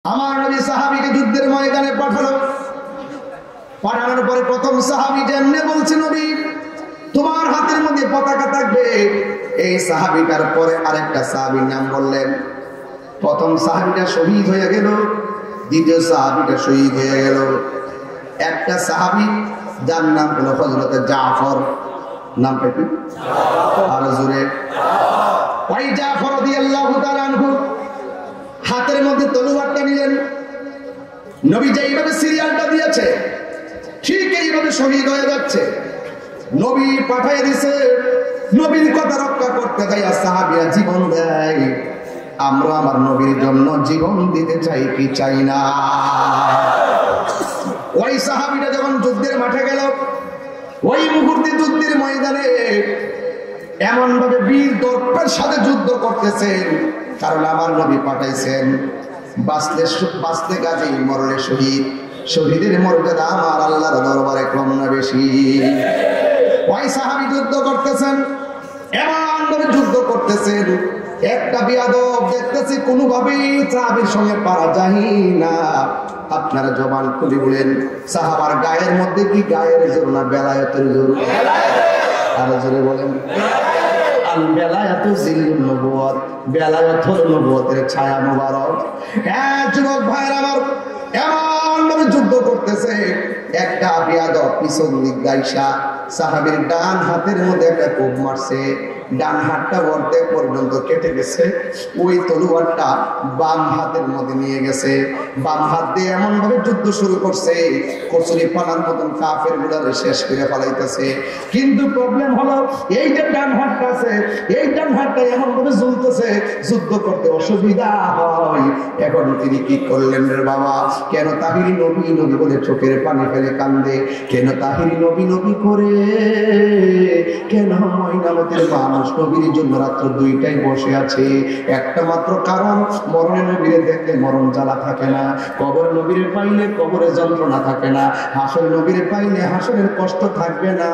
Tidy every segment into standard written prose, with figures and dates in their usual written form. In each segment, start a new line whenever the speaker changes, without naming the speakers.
আমার নবী সাহাবীকে যুদ্ধের ময়দানে পাঠালো। পাঠানোর পরে প্রথম সাহাবী যেমনে বলছে, নবী তোমার হাতের মধ্যে পতাকা থাকবে। এই সাহাবীটার পরে আরেকটা সাহাবীর নাম বললেন। প্রথম সাহাবীটা শহীদ হয়ে গেল, দ্বিতীয় সাহাবীটা শহীদ হয়ে গেল। একটা সাহাবী যার নাম হলো হযরত জাফর, নামটা কি? আর জোরে। ওই জাফর রাদিয়াল্লাহু তাআলা আনহু হাতের মধ্যে তলোয়ারটা নিলেন। নবী যেইভাবে সিরিয়ালটা দিয়েছে ঠিক এইভাবে শহীদ হয়ে যাচ্ছে। নবী পাঠিয়ে দিয়েছে, নবীর কথা রক্ষা করতে যাইয়া সাহাবীরা জীবন দেয়। আমরা আমার নবীর জন্য জীবন দিতে চাই কি চাই না? ওই সাহাবীটা যখন যুদ্ধের মাঠে গেল, ওই মুহূর্তে যুদ্ধের ময়দানে এমন ভাবে বীর দর্পের সাথে যুদ্ধ করতেছেন, কারণ আমার নবী পাঠাইছেন বাঁচলে গাজী, মরলে শহীদ। শহীদের মর্যাদা আমার আল্লাহর দরবারে কম না বেশি? ওই সাহাবী যুদ্ধ করতেছেন, এমন ভাবে যুদ্ধ করতেছেন, একটা বিয়াদব দেখতেছি কোনোভাবেই সাহাবীর সঙ্গে পারা যায় না। আপনারা জবান খুলে বলেন, সাহাবার গায়ের মধ্যে কি গায়ের জোর না বেলায়েতের জোর? আরো জোরে বলেন। আল বেলায়াতু জিল্লুন নবুওয়াত, বেলায়েত হলো নবুয়তের ছায়া মোবারক। যুবক ভাইরা আমার, এমন ভাবে যুদ্ধ করতেছে, একটা বিয়াদব পিছন দিক গাইসা সাহাবীর ডান হাতের মধ্যে একটা কোপ মারছে। ডান হাতটা অর্ধেক পর্যন্ত কেটে গেছে। ওই তলোয়ারটা বাম হাতের মধ্যে নিয়ে গেছে। বাম হাত দিয়ে এমন ভাবে যুদ্ধ শুরু করছে, কচুরি পানার মতন কাফের গুলারে শেষ করে ফেলাইতেছে। কিন্তু প্রবলেম হলো, এই যে ডান হাতটা আছে, এই ডান হাতটা এমন ভাবে জ্বলতেছে, যুদ্ধ করতে অসুবিধা হয়। এখন তিনি কি করলেন রে বাবা? কেন তাহিরি নবী নবী বলে চোখের পানি ফেলে কান্দে? কেন তাহিরি নবী নবী করে? কেন ময়নামতের মানুষ নবীর জন্য রাত্র 2টায় বসে আছে? একটা মাত্র কারণ, মরণে নবীরে দেখলে মরণ জ্বালা থাকে না, কবর নবীরে পাইলে কবরে যন্ত্রণা থাকে না, হাসর নবীরে পাইলে হাসরের কষ্ট থাকবে না।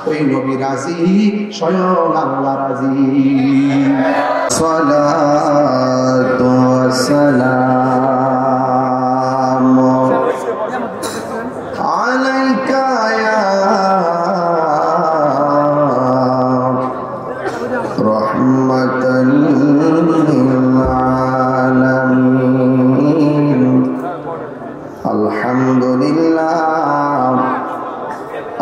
ওই নবী রাজি, স্বয়ং আল্লাহ রাজি। সালাতু ওয়াসসালামু আলাইকা ইয়া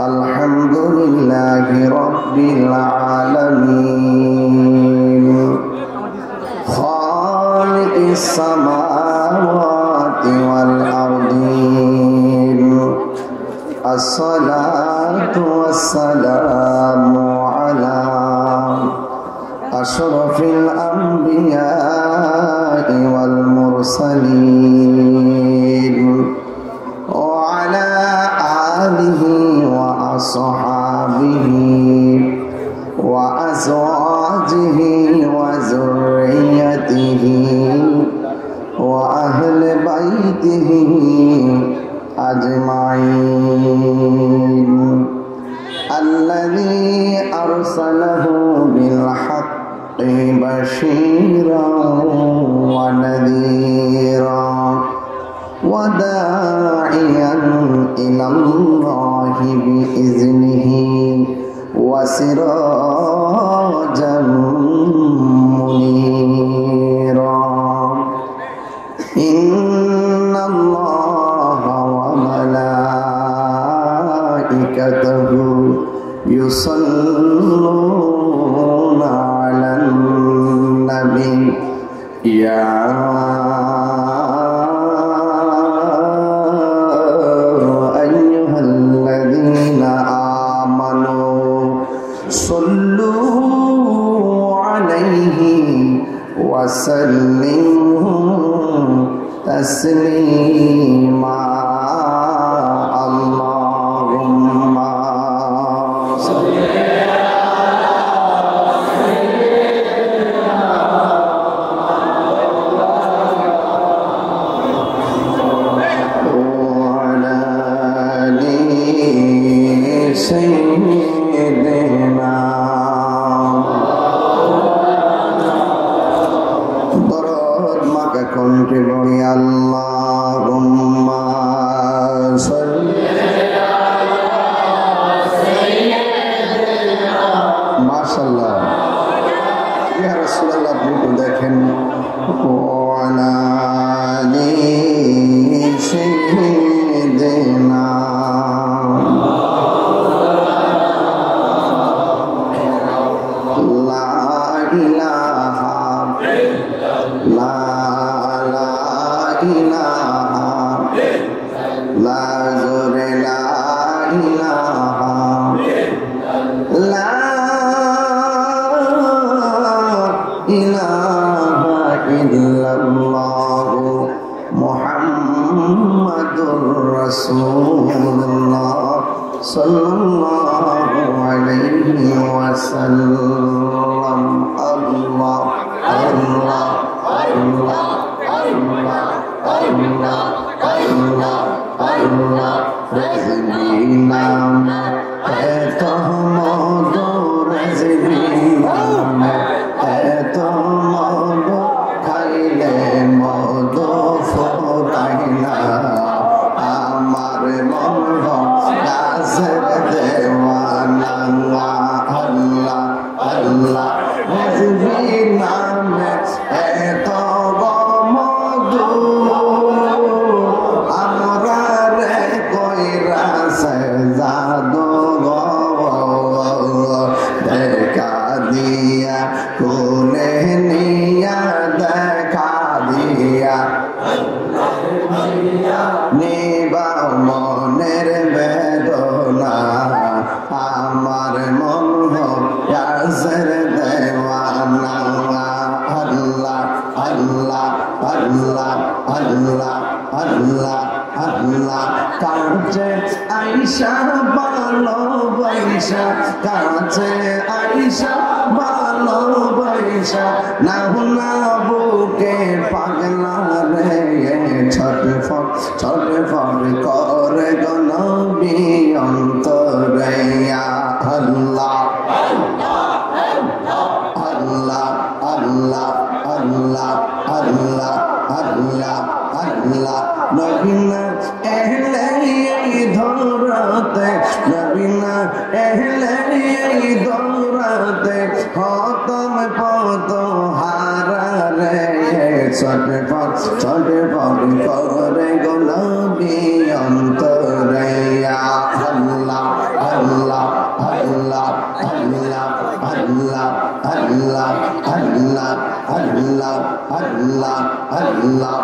আলহামদুলিল্লাহি রাব্বিল আলামিন খালিকিস সামাওয়াতি ওয়াল আরদিন আসসালাতু ওয়াসসালামু আলা আশরাফিল আমবিয়াই ওয়াল মুরসালিন ওয়া আলা আলিহি ওয়া আসহাবিহি ওয়া আজওয়াজিহি ওয়া যুররিয়াতিহি ওয়া আহলি বাইতিহি আজমাইন আল্লাযী আরসালাহু বিল হাক্কি বাশীরান ওয়া নাযীরা وداعيا إلى الله بإذنه وسراجا منيرا إن الله وملائكته يصلون على النبي يا وسلموا تسليما اللهم صل وعلى آل سيدنا কণ্ঠে বলি আল্লাহ ইলাহা লা জোরে লা ইলাহা লা ইলাহা ইল্লাল্লাহু মুহাম্মাদুর রাসূলুল্লাহ সাল্লাল্লাহু আলাইহি ওয়াসাল্লাম আল্লাহ আল্লাহ আল্লাহ আল্লাহ আল্লাহ আল্লাহ আল্লাহ রেজবি নাম এত মধুর রেজবি নাম এত মধু খাইলে মধু ফুরাই না আমার মন গাছের দেওয়ানা আল্লাহ আল্লাহ রেজবি নাম এত মধু আমরা রে কইরা সে জাদু দেখা দিয়া কোলে নিয়া দেখা দিয়া নিবা মনের বেদনা আমার মন গাছের দেওয়ানা আল্লাহ আল্লাহ আল্লাহ আল্লাহ আল্লাহ আল্লাহ কাছে আইসা ভালোবাসা কাছে আইসা ভালোবাসা না না বুকে পাগলা রে ছটফট করে গো নবী অন্তরে আল্লাহ আল্লাহ আল্লাহ আল্লাহ আল্লাহ আল্লাহ আল্লাহ নবীনা এহলে এই ধরাতে নবীনা এহলে এই ধরাতে হতম পত হারা রে ছটফট করে গো নবী অন্তরে আল্লাহ আল্লাহ আল্লাহ আল্লাহ আল্লাহ আল্লাহ আল্লাহ আল্লাহ আল্লাহ আল্লাহ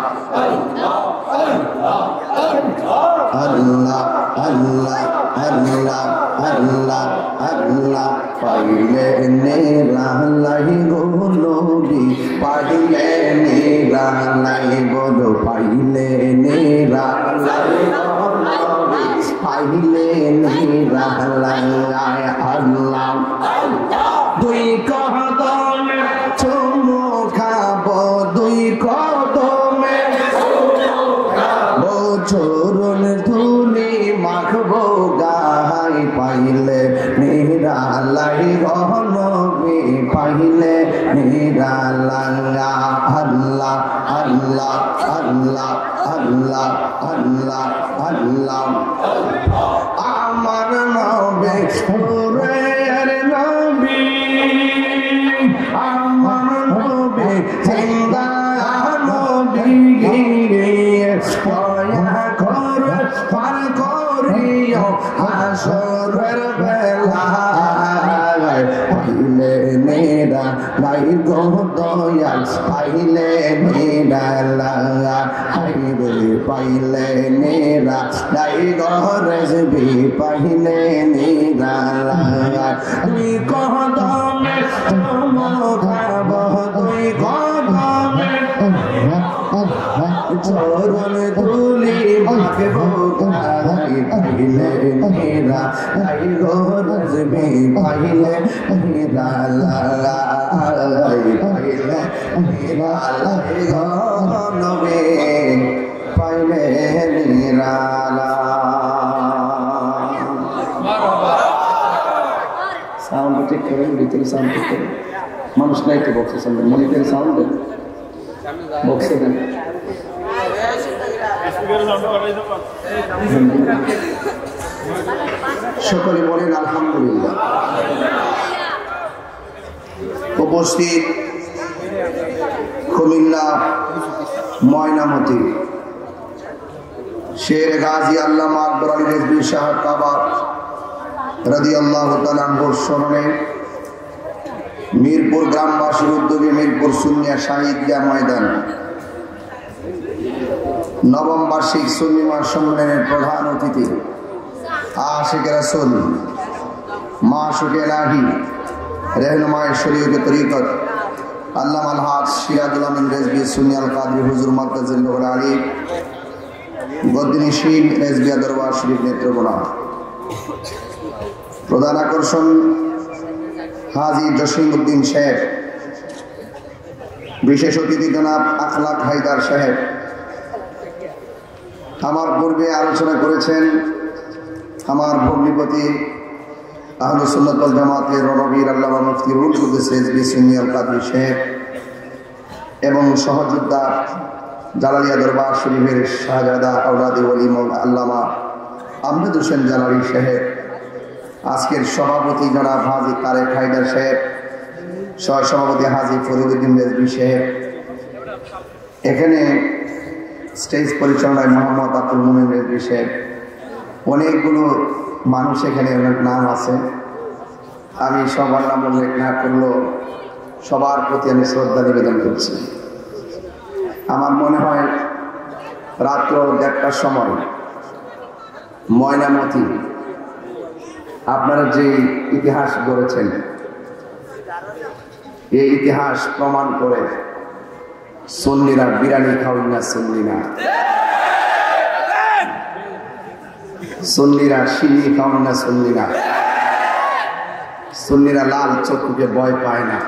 আল্লাহ আল্লাহ আল্লাহ আল্লাহ আল্লাহ পাইলে নিরালাই গো নবী পাইলে নিরালাই বলো পাইলে নিরালাই পাইলে নিরালাই আল্লাহ দুই কদমে চুমু খাবো দুই কদমে চরণ ধুলি মাখবো গাই পাইলে নিরালাই গহনবী পাইলে নিরালাঙ্গা আল্লাহ আল্লাহ আল্লাহ আল্লাহ আল্লাহ আল্লাহ আমার নবী হুরের নবী আমার নবী জিন্দা নবী দয়া করে পার করিও হাসরের বেলায় পাইলে নেরা লাই গো দয়াল পাইলে নেরা লাগা হাইরে পাইলে নেরা লাই গো রেজবি পাইলে নেরা লাগা তুই কদমে চুমু খাবো তুই কদমে চরণ ধুলি মাখবো গাই পাইলে নেরা লাই গো রেজবি পাইলে নেরা লাগা পাইলে নেরা লাই গো নবী পাইলে নেরা সাউন্ড ঠিক করে ভিতরে সাউন্ড ঠিক করে মানুষ নাই তো বক্সে সাউন্ড মনিটরে সাউন্ড দেন বক্সে দেন সকলে বলেন আলহামদুলিল্লাহ। উপস্থিত কুমিল্লা ময়নামতি শের গাজী আল্লামা আকবর আলী রেজভী সাহেব কাবা রাদিয়াল্লাহু তাআলা আনহুর স্মরণে মিরপুর গ্রামবাসীর উদ্যোগে মিরপুর সুন্নিয়া শাহিদগাহ ময়দান নবম বার্ষিক সুন্নি মহাসম্মেলনের প্রধান অতিথি আশিক রাসূল মাশুক ইলাহি रहनुमाए शरीयत तरीक़त अल्लामा अल-हाज सिराजुल आमीन रिजवी सुन्नी अल कादरी हुजूर मरकज़ुल आली गद्दीनशीन रिजविया दरबार शरीफ नेत्रकोना प्रधान आकर्षण हाजी जसीमुद्दीन साहेब विशेष अतिथि जनाब अखलाक हायदार साहेब আমার পূর্বে আলোচনা করেছেন আমার ভগ্নিপতি আহলে সুন্নাত ওয়াল জামাতের রণবীর আল্লামা মুফতি রুহুল কুদ্দুস রিজভী সুন্নি আল কাদরী সাহেব এবং সহযোদ্ধা জালালিয়া দরবার শরীফের শাহজাদা আওলাদে ওলি মাওলানা আল্লামা আহমেদ হোসেন জালালি সাহেব, আজকের সভাপতি জনাব হাজী তারেক হায়দার সাহেব, সহ সভাপতি হাজী ফরিদউদ্দিন রিজভী সাহেব, এখানে স্টেজ পরিচালনায় মোহাম্মদ আব্দুল মুমিন রিজভী সাহেব, অনেকগুলো মানুষ এখানে অনেক নাম আছে। আমি সবার নাম উল্লেখ না করলেও সবার প্রতি আমি শ্রদ্ধা নিবেদন করছি। আমার মনে হয় রাত্র 1টার সময় ময়নামতি আপনারা যে ইতিহাস গড়েছেন, এই ইতিহাস প্রমাণ করে সুন্নিরা বিরিয়ানি খাওয়ান না, সুন্নিরা সিন্নি খাওয়ান না, সুন্নিরা লাল চক্ষুকে ভয় পায় না,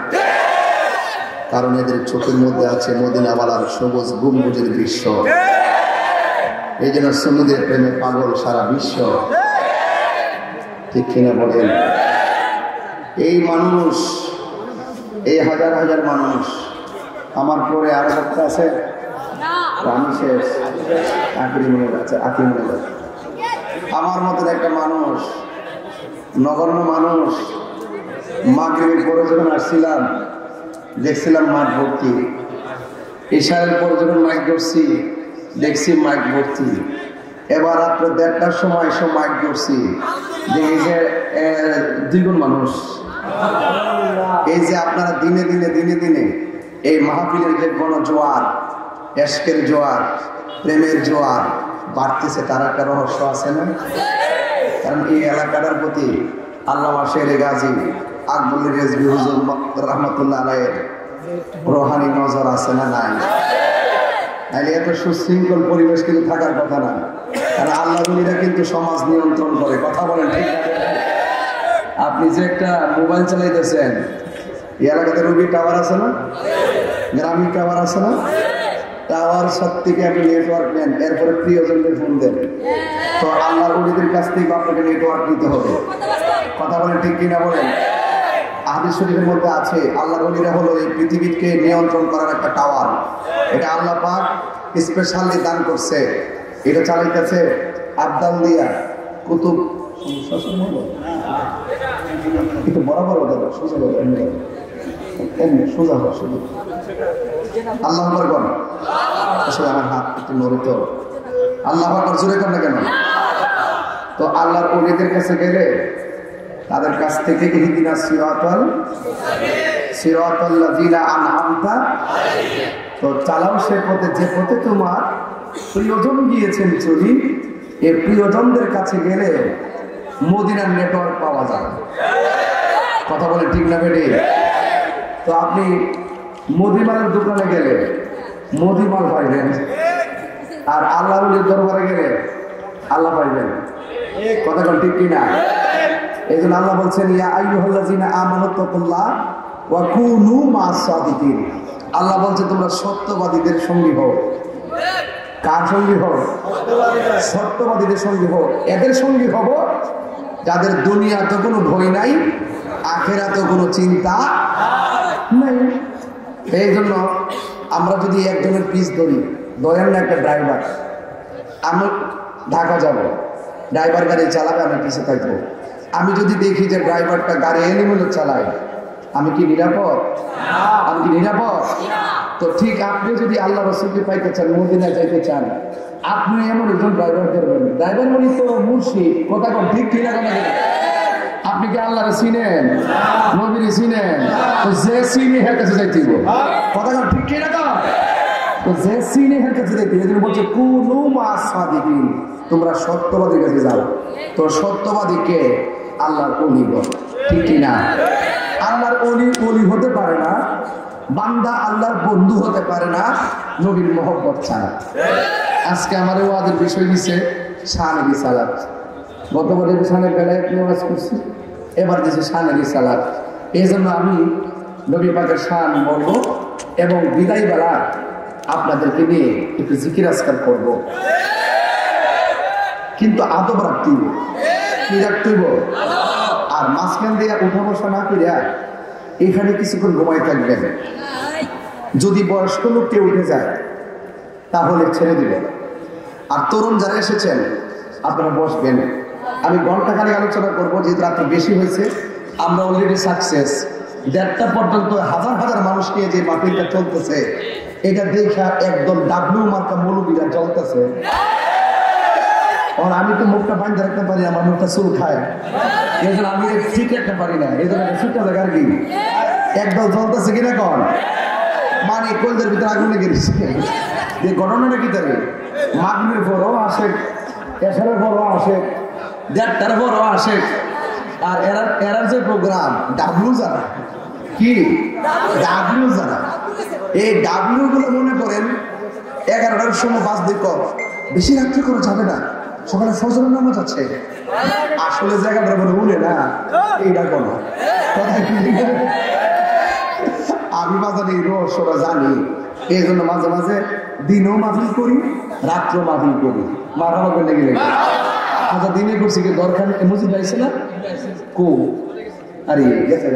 কারণ এদের চোখের মধ্যে আছে মদিনাওয়ালার সবুজ গম্বুজের দৃশ্য। এই জন্য সুন্নিদের প্রেমে পাগল সারা বিশ্ব, ঠিক কিনা বলেন? এই মানুষ, এই হাজার হাজার মানুষ, আমার পরে আরো একটা আছে, আমি শেষ, আখরি মনে আছে, আখরি মনে আছে, আমার মতন একটা মানুষ, নগণ্য মানুষ, মাগরিবের পরে যখন আসছিলাম দেখছিলাম মাঠ ভর্তি, ইশারের পরে যখন মাইক ধরছি দেখছি মাইক ভর্তি, এবার রাত্র 1টার সময় এসে মাইক ধরছি দেখি যে 2 গুণ মানুষ। এই যে আপনারা দিনে দিনে দিনে দিনে এই মাহফিলের যে গণজোয়ার, এশকের জোয়ার, প্রেমের জোয়ার বাড়তেছে, তার একটা রহস্য আছে না? কারণ এই এলাকাটার প্রতি আল্লামা শেরে গাজী আকবর রিজভী হুজুর রহমাতুল্লাহ আলাইহির রোহানি নজর আছে না? নাই। তাহলে এত সুশৃঙ্খল পরিবেশ কিন্তু থাকার কথা না, কারণ আল্লাহ বলিরা কিন্তু সমাজ নিয়ন্ত্রণ করে। কথা বলেন ঠিক না? আপনি যে একটা মোবাইল চালাইতেছেন, এই এলাকাতে রবি টাওয়ার আছে না, গ্রামীণ টাওয়ার আছে না, টাওয়ার সব থেকে আপনি নেটওয়ার্ক নেন, এরপরে প্রিয়জনকে ফোন দেন, তো আল্লাহর ওলিদের কাছ থেকে আপনাকে নেটওয়ার্ক নিতে হবে। কথা বলেন ঠিক কিনা বলেন? হাদিস শরীফের মধ্যে আছে আল্লাহর ওলিরা হলো এই পৃথিবীকে নিয়ন্ত্রণ করার একটা টাওয়ার। এটা আল্লাহ পাক স্পেশালি দান করছে। এটা চালাইতেছে আবদাউলিয়া কুতুব, একটু বরাবর সোজা সোজা হয় শুধু আল্লাহ করেন। আসলে আমার হাত একটু নড়ে, তো আল্লাহ জোরে কর না কেন? তো আল্লাহর ওলিদের কাছে গেলে তাদের কাছ থেকে ইহদিনা সিরাতাল লাযিনা আনআমতা, তো চালাও সে পথে যে পথে তোমার প্রিয়জন গিয়েছেন চলি। এই প্রিয়জনদের কাছে গেলে মদিনার নেটওয়ার্ক পাওয়া যায়। কথা বলে ঠিক না বেটে? তো আপনি মদিমালের দোকানে গেলে মদিমাল পাইবেন, আর আল্লাহর দরবারে গেলে আল্লাহ পাইবেন। কথা বল ঠিক কিনা? এই জন্য আল্লাহ বলছেন ইয়া আইয়ুহাল্লাযিনা আমানু তাকুল্লাহ ওয়া কুনু মা'আস সাদিকিন। আল্লাহ বলছে তোমরা সত্যবাদীদের সঙ্গী হও। কার সঙ্গী হও? সত্যবাদীদের সঙ্গী হও। এদের সঙ্গী হব যাদের দুনিয়াতে কোনো ভয় নাই, আখিরাতে কোনো চিন্তা নাই। এই জন্য আমরা যদি একজনের পিছ ধরি, ধরেন না একটা ড্রাইভার, আমি ঢাকা যাব, ড্রাইভার গাড়ি চালাবে, আমি পিছে থাকবো। আমি যদি দেখি যে ড্রাইভারটা গাড়ি এলোমেলো চালায়, আমি কি নিরাপদ? আমি কি নিরাপদ? তো ঠিক আপনি যদি আল্লাহ রাসূলকে পাইতে চান, মদিনা যাইতে চান, আপনি এমন একজন ড্রাইভার ধরবেন। ড্রাইভার মানে তো মুর্শিদ। কথা কম ঠিক কিনা? আপনি কি আল্লাহরে চিনেন, নবীরে চিনেন? তো যে চিনি হ্যাঁ কাছে যাইতে। কথা কম ঠিক কিনা? তো যে সিনেহের কাছে দেখতে এজন্য বলছে কুনু মা সাদিকিন, তোমরা সত্যবাদীর কাছে যাও। তো সত্যবাদীকে আল্লাহর ওলি বলে, ঠিক কি না? আল্লাহর ওলি হতে পারে না, বান্দা আল্লাহর বন্ধু হতে পারে না নবীর মহব্বত ছাড়া। আজকে আমার ওয়াজের বিষয় দিচ্ছে শানে রিসালাত। গতবারে শানের বেলায় ওয়াজ করছি, এবার দিচ্ছে শানে রিসালাত। এই জন্য আমি নবী পাকের শান বলবো এবং বিদায় বেলা আপনাদেরকে নিয়ে একটু জিকির আজকার করবো, কিন্তু আদব রাখতে হইব। কি রাখতে হইব? আর মাঝখান দিয়ে উঠা বসা না করিয়া এখানে কিছুক্ষণ ঘুমাই থাকবেন। যদি বয়স্ক লোক কেউ উঠে যায় তাহলে ছেড়ে দিবেন। আর তরুণ যারা এসেছেন আপনারা বসবেন। আমি ঘন্টাখানেক আলোচনা করবো, যেহেতু রাত্রে বেশি হয়েছে। আমরা অলরেডি সাকসেস। 1:30 পর্যন্ত হাজার হাজার মানুষ নিয়ে যে মাহফিলটা চলতেছে, এটা দেখা একদম ডাব্লিউ মার্কা মৌলবীরা চলতেছে। আমি তো মুখটা বাইন্ধে রাখতে পারি, আমার মুখটা চুল খায়, এই জন্য আমি ঠিক রাখতে পারি না, এই জন্য ছুটতে থাকে আর কি। একদম চলতেছে কিনা কন, মানে কলদের ভিতরে আগুন লেগে গেছে। যে ঘটনাটা কি তারে মাগরিবের পরও আসে, এশারের পরও আসে, 1:30টার পরও আসে। আর এরার যে প্রোগ্রাম ডাব্লিউ যারা, কি ডাব্লিউ যারা, এই ডাব্লিউ গুলো মনে করেন 11টার সময় 5 কর, বেশি রাত্রি করা যাবে না, সকালে ফজরের নামাজ আছে। আসলে জায়গাটা বলে উড়ে না, এইটা কোনো কথা কি? আমি বাজারে এই রহস্যটা জানি, এই জন্য মাঝে মাঝে দিনও মাহফিল করি, রাত্রেও মাহফিল করি। মারামা করলে গেলে আচ্ছা দিনে করছি কি দরকার? মসজিদ যাইছে না কো, আরে গেছে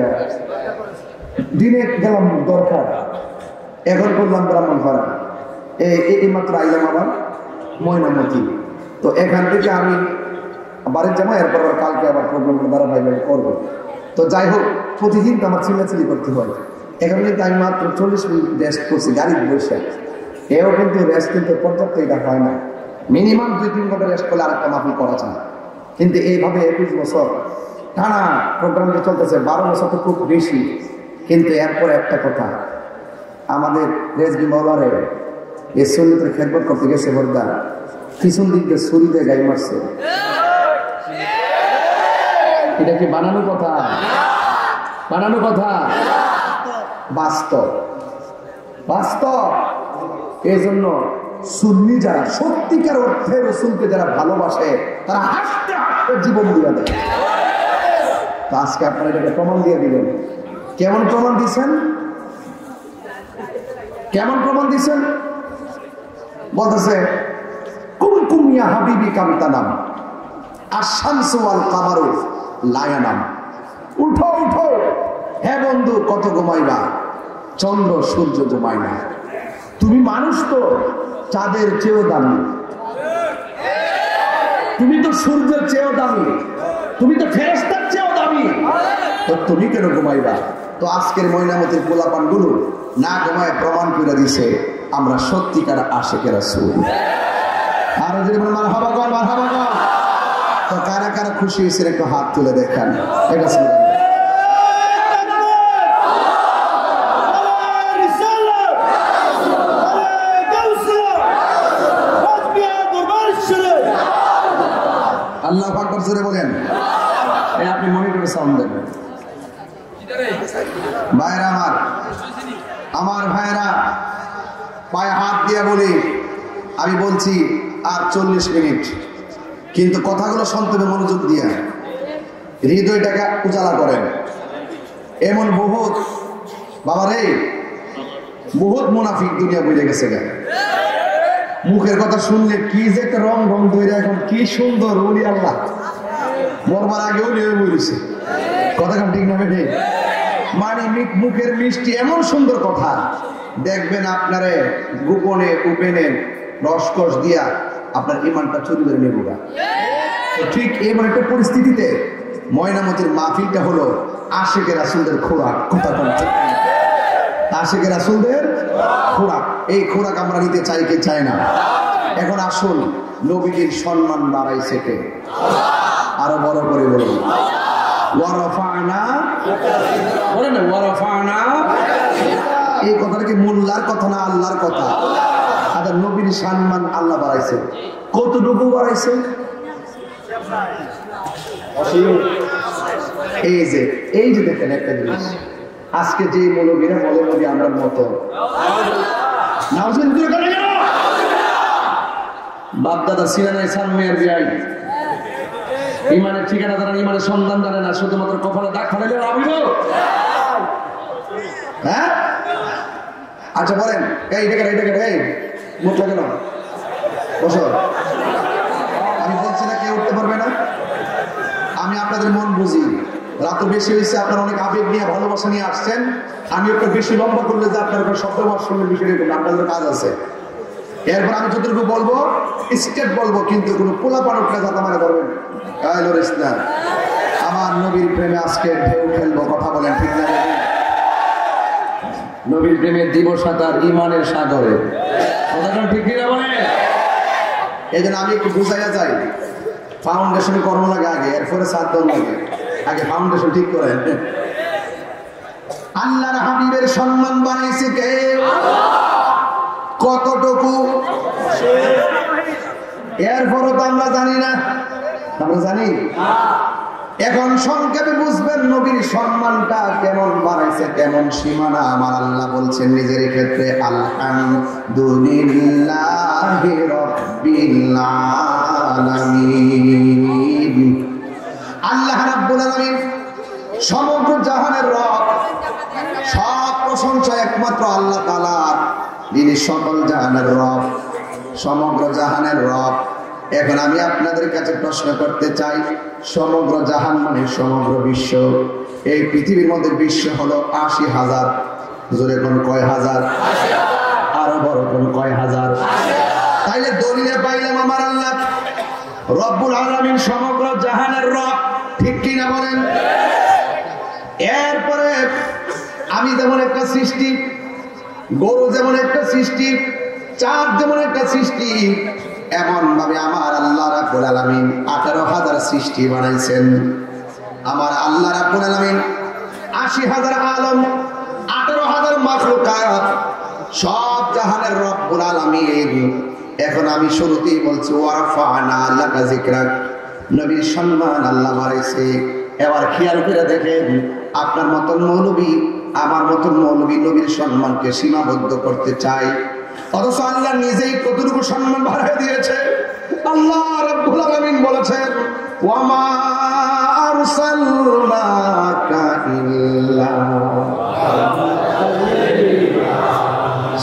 দিনে গেলাম দরকার, এখন করলাম ব্রাহ্মণপাড়া, এই মাত্র আইলাম আবার ময়নামতি। তো এখান থেকে আমি বাড়ির যাবো, এরপর কালকে আবার প্রোগ্রামটা ধারাবাহিকভাবে করবো। তো যাই হোক, প্রতিদিন তো আমার চিল্লাচিল্লি করতে হয়। এখানে কিন্তু আমি মাত্র 40 মিনিট রেস্ট করছি গাড়ির বসে। এও কিন্তু রেস্ট কিন্তু পর্যাপ্ত এটা হয় না, মিনিমাম 2-3 ঘন্টা রেস্ট করলে আরেকটা মাহফিল করা যায়। কিন্তু এইভাবে 21 বছর টানা প্রোগ্রামটা চলতেছে, 12 বছর তো খুব বেশি। কিন্তু এরপর একটা কথা, আমাদের রেজবি মৌলারে এই সুন্নতের খেদমত করতে গেছে বর্দা, পিছন দিক দিয়ে ছুরি দিয়ে গাই মারছে। এটা কি বানানো কথা? বানানো কথা? বাস্তব, বাস্তব। এই জন্য সুন্নি যারা সত্যিকার অর্থে রসুলকে যারা ভালোবাসে, তারা হাসতে হাসতে জীবন দিয়ে দেয়। তো আজকে আপনারা এটাকে প্রমাণ দিয়ে দিবেন। কেমন প্রমাণ দিচ্ছেন? কেমন প্রমাণ দিচ্ছেন? বলতেছে কুমকুম ইয়া হাবিবি কামতানাম আশ-শামসু ওয়াল কামারু লা ইয়ানাম। উঠো উঠো হে বন্ধু, কত ঘুমাইবা, চন্দ্র সূর্য ঘুমায় না। তুমি মানুষ তো চাঁদের চেয়েও দামি, তুমি তো সূর্যের চেয়েও দামি, তুমি তো ফেরেশতার চেয়েও দামি, তো তুমি কেন ঘুমাইবা? তো আজকের ময়নামতির পোলাপান গুলো না ঘুমায় প্রমাণ করে দিছে আমরা সত্যিকার আশিকের রাসূল। আর যদি মারহাবা কর, মারহাবা কর। তো কারা কারা খুশি হয়েছে একটু হাত তুলে দেখান। এটা আল্লাহু আকবার জোরে বলেন। এই আপনি মনিটরে সাউন্ড দেন। ভাইরা আমার ভাইরা পায়ে হাত দিয়ে বলি, আমি বলছি আর 40 মিনিট, কিন্তু কথাগুলো শুনতে হবে মনোযোগ দিয়ে, হৃদয়টাকে উজালা করেন। এমন বহুত বাবারে, বহুত মুনাফিক দুনিয়া বুঝে গেছে। মুখের কথা শুনলে কি যে একটা রং রং তৈরি, এখন কি সুন্দর বলি আল্লাহ, মরবার আগেও নিয়ে বলেছে কথা ঠিক না বেঠে, মানে মুখের মিষ্টি এমন সুন্দর কথা, দেখবেন আপনারে গোপনে উপেনে রসকস দিয়া আপনার ইমানটা চুরি করে নেব। ঠিক এমন একটা পরিস্থিতিতে ময়নামতির মাহফিলটা হলো আশিকের রাসূলদের খোরাক। কথা বলতে আশিকের রাসূলদের খোরাক, এই খোরাক আমরা নিতে চাই কি চাই না? এখন আসুন, নবীজির সম্মান বাড়াইছে কে? আরো বড় করে বলুন, ওয়ারাফানা, বলেন ওয়ারাফানা। এই কথাটা কি মোল্লার কথা না আল্লাহর কথা? আচ্ছা, নবীর সম্মান আল্লাহ বাড়াইছে, কতটুকু বাড়াইছে? এই যে দেখেন একটা জিনিস, আজকে যে মৌলবীরা বলে নবী আমরা মতো, বাপদাদা সিনানা ইসলাম মেয়ের বিয়াই, ইমানের ঠিকানা জানে না, ইমানের সন্ধান জানে না, শুধুমাত্র কপালে দাগ ফালাইলে আবিব। হ্যাঁ, আচ্ছা বলেন, এই দেখেন এই মুখ লাগে না, বসো। আমি বলছি না কেউ উঠতে পারবে না, আমি আপনাদের মন বুঝি। রাত বেশি হয়েছে, আপনারা অনেক আবেগ নিয়ে ভালোবাসা নিয়ে আসছেন। আমি একটু বেশি লম্বা করলে যে আপনার শব্দ ভাষণের বিষয় আপনাদের কাজ আছে। এরপর আমি যতটুকু বলবো স্টেট বলবো, কিন্তু কোনো পোলা পানটা যাতে মানে করবেন না। আমার নবীর প্রেমে আজকে ঢেউ খেলবো, কথা বলেন ঠিক না? নবীর প্রেমে দিব সাঁতার ইমানের সাগরে, কথাটা ঠিক না বলে? এই জন্য আমি একটু বুঝাইয়া যাই, ফাউন্ডেশন কর্ম লাগে আগে, এরপরে সাধন লাগে, আগে ফাউন্ডেশন ঠিক করেন। আল্লাহর হাবিবের সম্মান বানাইছে কে? কতটুকু? এরপরও তো আমরা জানি না, আমরা জানি। এখন সংক্ষেপে বুঝবেন নবীর সম্মানটা কেমন বাড়াইছে, কেমন সীমানা। আমার আল্লাহ বলছেন নিজের ক্ষেত্রে, আলহামদুলিল্লাহি রাব্বিল আলামিন। আল্লাহ রাব্বুল আলামিন সমগ্র জাহানের রব, সব প্রশংসা একমাত্র আল্লাহ তাআলার, যিনি সকল জাহানের রব, সমগ্র জাহানের রব। এখন আমি আপনাদের কাছে প্রশ্ন করতে চাই, সমগ্র জাহান মানে সমগ্র বিশ্ব। এই পৃথিবীর মধ্যে বিশ্ব হলো ৮০,০০০, জোরে কোন কয় হাজার, আরো বড় কোন কয় হাজার। তাইলে দলিলে পাইলাম আমার আল্লাহ রব্বুল আলামিন সমগ্র জাহানের রব, ঠিক কিনা বলেন? এরপরে আমি যেমন একটা সৃষ্টি, গরু যেমন একটা সৃষ্টি, চাঁদ যেমন একটা সৃষ্টি, এমন ভাবে আমার আল্লাহ রাব্বুল আলামিন ১৮,০০০ সৃষ্টি বানাইছেন। আমার আল্লাহ রাব্বুল আলামিন ৮০,০০০ আলম, ১৮,০০০ মাখলুকাত, সব জাহানের রব্বুল আলামিন। এখন আমি শুরুতেই বলছি, ওয়ারাফা'না লাকা যিকরাক, নবীর সম্মান আল্লাহ বাড়াইছে। এবার খেয়াল করে দেখেন, আপনার মতন মৌলবী, আমার মতন মৌলবী নবীর সম্মানকে সীমাবদ্ধ করতে চায়, অথচ আল্লাহ নিজেই কতটুকু সম্মান বাড়ায় দিয়েছে। আল্লাহ রাব্বুল আলামিন বলেছেন, ওয়ামা আরসালনাকা ইল্লা,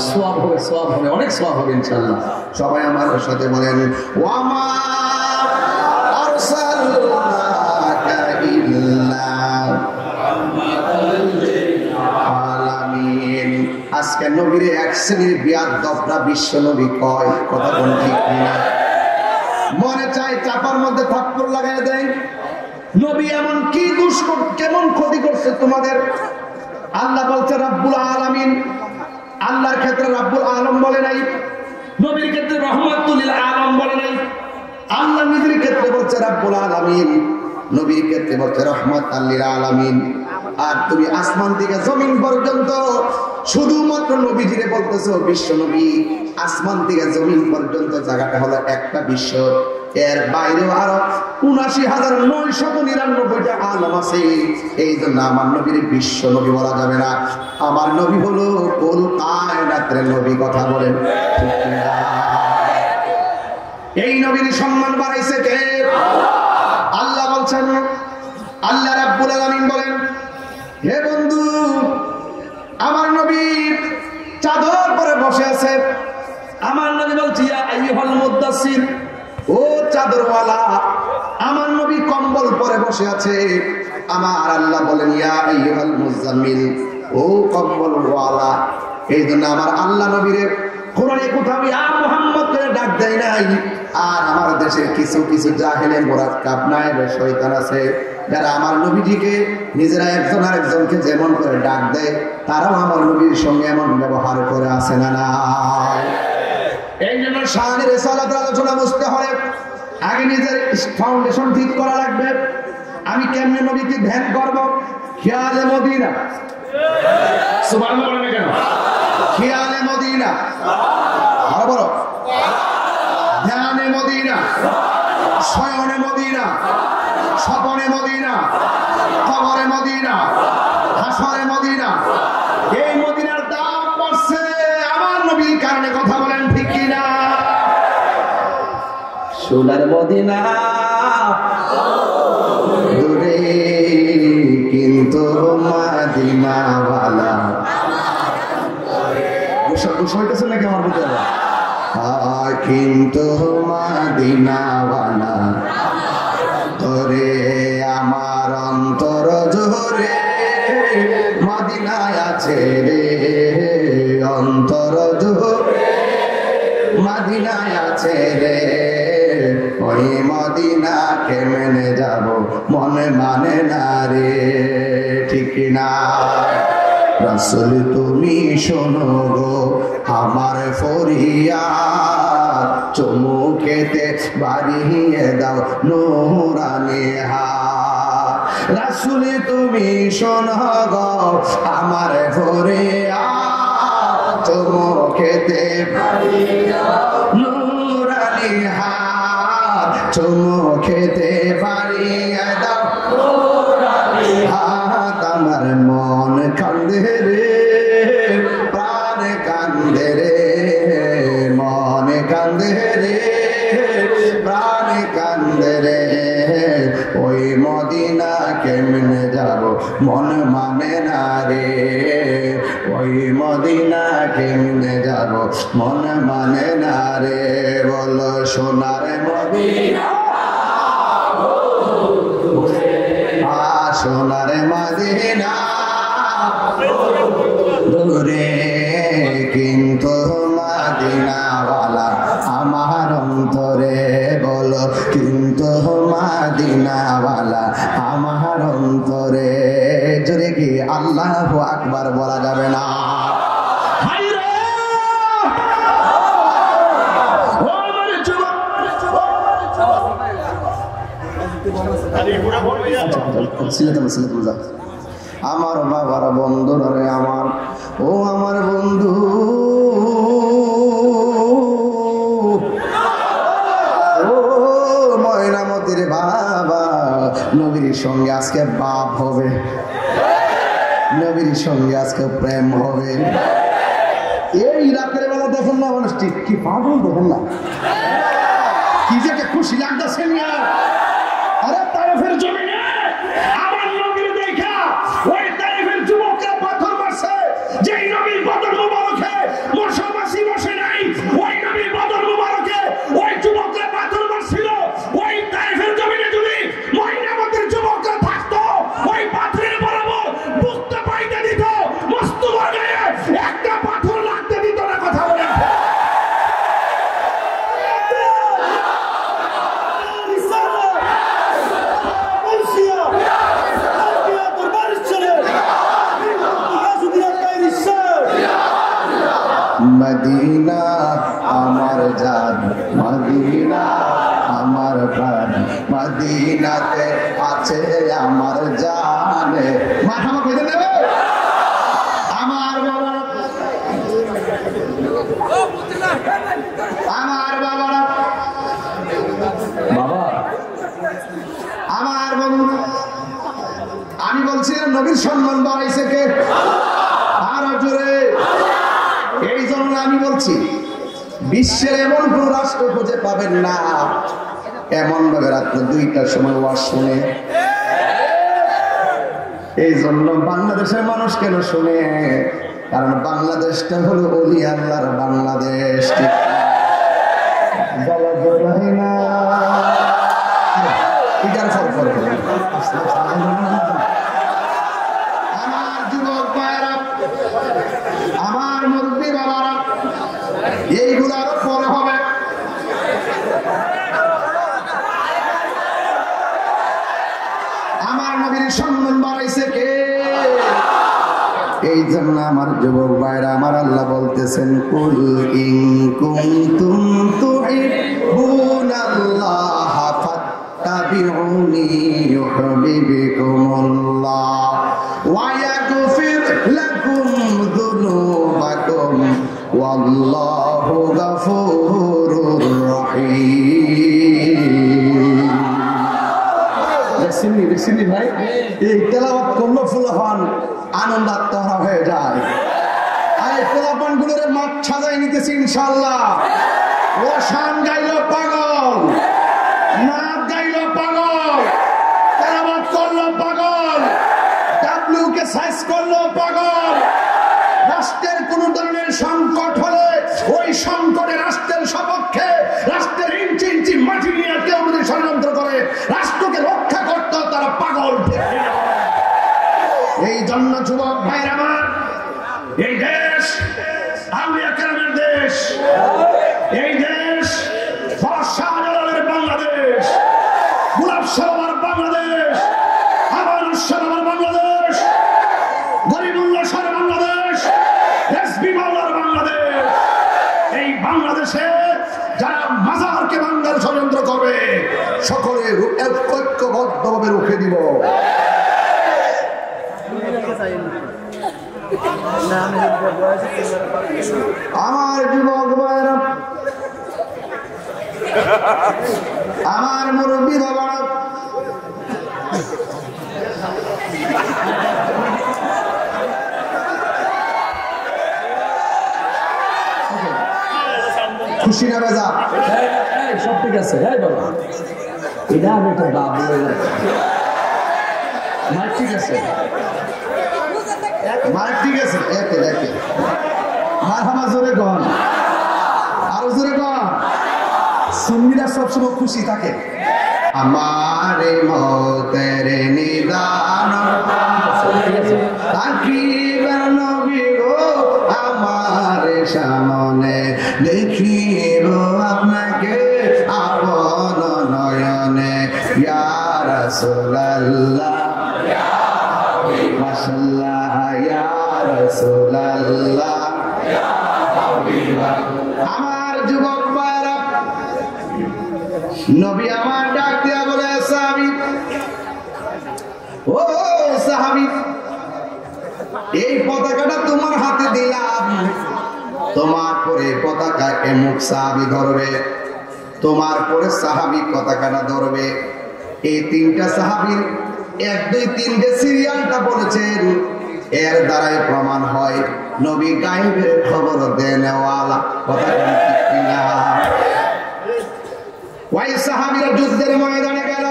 সওয়াব হবে, সওয়াব হবে, অনেক সওয়াব হবে ইনশাআল্লাহ। সবাই আমার সাথে বলেন, ওয়ামা আরসালনাকা ইল্লা আলামিন। আজকে নবীর এক শ্রেণীর বিয়াদবরা বিশ্ব নবী কয়, কথা কোন ঠিক না? মনে চায় চাপার মধ্যে থাপ্পড় লাগাই দেয়। নবী এমন কি দোষ, কেমন ক্ষতি করছে তোমাদের? আল্লাহ বলছে রাব্বুল আলামিন। আল্লাহর ক্ষেত্রে রাব্বুল আলম বলে নাই, নবীর ক্ষেত্রে রহমাতুল লিল আলম বলে নাই। আল্লাহ নিজের ক্ষেত্রে বলছে রাব্বুল আলামিন, নবীর ক্ষেত্রে বলছে রহমাতুল লিল আলামিন। আর তুমি আসমান থেকে জমিন পর্যন্ত শুধুমাত্র নবীজিরে বলতেছো বিশ্ব নবী। আসমান থেকে জমিন পর্যন্ত জায়গাটা হলো একটা বিশ্ব, এর বাইরেও আরো ৭৯,৯৯৯টা আলম আছে। এই জন্য আমার নবীর বিশ্ব নবী বলা যাবে না, আমার নবী হলো কুল কায়নাতের নবী, কথা বলেন ঠিক না? এই নবীর সম্মান বাড়াইছে কে? আল্লাহ বলছেন, আল্লাহ রাব্বুল আলামিন বলেন, হে বন্ধু, আমার নবী চাদর পরে বসে আছে। আমার নবী বলছে, ইয়া আইয়ুহাল মুদাসসির, ও চাদরওয়ালা। আমার নবী কম্বল পরে বসে আছে। আমার আল্লাহ বলেন, ইয়া আইয়ুহাল মুজাম্মিল, ও কম্বলওয়ালা। এই জন্য আমার আল্লাহ নবীরে কোরআনে কোথাও ইয়া মুহাম্মদ করে ডাক দেয় নাই। আর আমার দেশের কিছু কিছু জাহেলে মুরাক্কাব নায়েবে শয়তান আছে, যারা আমার নবীজিকে নিজেরা একজন আরেকজনকে যেমন করে ডাক দেয়, তারাও আমার নবীর সঙ্গে এমন ব্যবহার করে আসে না না। এই জন্য শানে রিসালাতের আলোচনা বুঝতে হয়, আগে নিজের ফাউন্ডেশন ঠিক করা লাগবে। আমি কেমনে নবীকে ধ্যান করব? খেয়ালে মদিনা, সুবহানাল্লাহ বলেন কেন? খেয়ালে মদিনা, আরো বলো, ধ্যানে মদিনা, শয়নে মদিনা, স্বপনে মদিনা, কবরে মদিনা, হাসরে মদিনা। এই মদিনার দাম বাড়ছে আমার নবীর কারণে, কথা বলেন ঠিক কিনা? সোনার মদিনা দূরে কিন্তু মদিনাওয়ালা হইতেছে নাকি আমার ভিতরে? কিন্তু মদিনাওয়ালা তোরে আমার অন্তর জোরে মদিনায় আছে রে, অন্তর জোরে মদিনায় আছে রে। ওই মদিনা কেমনে যাব মনে মানে না রে, ঠিক না? রাসূল তুমি শোনো গো আমার ফরিয়াদ, চুমুকেতে বাড়িয়ে দাও নূরানি হাত। রাসূল তুমি শোনো গো আমার ফরিয়াদ, চুমুকেতে বাড়িয়ে দাও নূরানি হাত, চুমুকেতে বাড়িয়ে দাও নূরানি হাত। আমার মন কান্দে রে, প্রাণ কান্দে রে, মন কান্দে রে, প্রাণ কান্দে রে। ওই মদিনা কেমনে যাব মন মানে না রে, ওই মদিনা কেমনে যাব মন মানে না রে। বলো সোনার মদিনা, সোনার মদিনা দূরে কিন্তু মদিনাওয়ালা আমার অন্তরে। বলো কিন্তু মদিনাওয়ালা আমার অন্তরে। জোরে কি আল্লাহু আকবার বলা যাবে না? আমার বাবার বন্ধুরা রে আমার, ও আমার বন্ধু, ও ময়নামতির বাবা, নবীর সঙ্গে আজকে বাপ হবে, নবীর সঙ্গে আজকে প্রেম হবে। এই রাতের বেলা দেখেন না মানুষ ঠিক কি পাগল, দেখেন না কি যে খুশি লাগতেছে না। আরে তায়েফের জমিনে আমার নবীর দেখা ওই তায়েফের যুবকরা পাথর মারছে, যেই নবীর বদর মুবারকে মশামাছি বসে নাই, ওই নবীর বদর মুবারকে ওই যুবকরা পাথর মারছিল। ওই তায়েফের জমিনে যদি ময়নামতির যুবকরা থাকতো, ওই পাথরের বরাবর বুকটা পাইতে দিত, মস্তবর গায়ে একটা পাথর লাগতে দিত না। কথা বলেন মদিনা আমার জান, মদিনা আমার প্রাণ, মদিনাতে আছে আমার জানে। মাথামা কইতে দেবে আমার বাবা, আমার বাবারা, বাবা আমার বন্ধু। আমি বলছিলাম নবীর সম্মান বাড়াইছে কে? আরো জোরে। এই জন্য আমি বলছি বিশ্বের এমন কোন রাষ্ট্র খুঁজে পাবেন না এমন ভাবে রাত্রে 2টার সময় ওয়াজ শুনে। এই জন্য বাংলাদেশের মানুষ কেন শুনে? কারণ বাংলাদেশটা হলো ওলি আল্লাহর বাংলাদেশ। আমার যুবক ভাইরা, আমার মুরব্বী বাবারা, এইগুলো আরো পরে হবে। আমার নবীর সম্মান বাড়াইছে কে? এই জন্য আমার যুবক ভাইরা, আমার আল্লাহ বলতেছেন কুল ইন কুনতুম তুহিব্বুনাল্লাহ ফাত্তাবিউনি ইউহিব্বুকুমুল্লাহ ওয়া ইয়াগফির দেখছিনি ভাই? এই তেলাওয়াত করলো ফুলহান আনন্দ আত্মহারা হয়ে যায়। আর এই পোলাপান গুলোর মাঠ সাজাই নিতেছি ইনশাআল্লাহ। রসান গাইলো পাগল, নাচ গাইলো পাগল, তেলাওয়াত করলো পাগল, ডাব্লিউ কে সাইজ করলো পাগল। রাষ্ট্রের কোন ধরনের সংকট হলে ওই সংকটে রাষ্ট্রের সপক্ষে রাষ্ট্রের ইঞ্চি ইঞ্চি মাটি নিয়ে কেউ যদি ষড়যন্ত্র করে রাষ্ট্রকে রক্ষা করতে তারা পাগল। এই জন্য যুবক ভাইরা আমার, এই দেশ আউলিয়া কেরামের দেশ, এই দেশ শাহজালালের বাংলাদেশ, গোলাপ শাহর বাংলাদেশ, আমানুর শাহর বাংলাদেশ, গরিবুল্লাহ শাহর বাংলাদেশ, এসপি মাওলার বাংলাদেশ। এই বাংলাদেশে যারা মাজারকে বাংলার ষড়যন্ত্র করবে সকলে ঐক্যবদ্ধভাবে রুখে দিব। আমার যুবক ভাইরা, আমার মুরব্বী বাবা, খুশি না বেজা?
সব ঠিক আছে। বাবা এটা আমি একটা বাবু মার ঠিক আছে,
মার ঠিক আছে। একে একে মার আমার জোরে গন, আরো জোরে গন। সুন্নিরা সবসময় খুশি থাকে। আমার মতের নিদান থাকিবেন নবী গো, আমার সামনে দেখিব আপনাকে আপন নয়নে। ইয়া রাসূলুল্লাহ মাশাআল্লাহ, ইয়া রাসূলুল্লাহ। আমার যুবক ভাইরা, নবী আমার ডাক দিয়া বলে, সাহাবী, ও সাহাবী, এই পতাকাটা তোমার হাতে দিলাম, তোমার পরে পতাকা এমুক সাহাবী ধরবে, তোমার পরে সাহাবী পতাকাটা ধরবে। এই তিনটা সাহাবীর 1, 2, 3 যে সিরিয়ালটা বলেছেন, এর দ্বারাই প্রমাণ হয় নবী গায়েবের খবর দেনওয়ালা। কথা ঠিক কিনা? ওই সাহাবীরা যুদ্ধের ময়দানে গেল,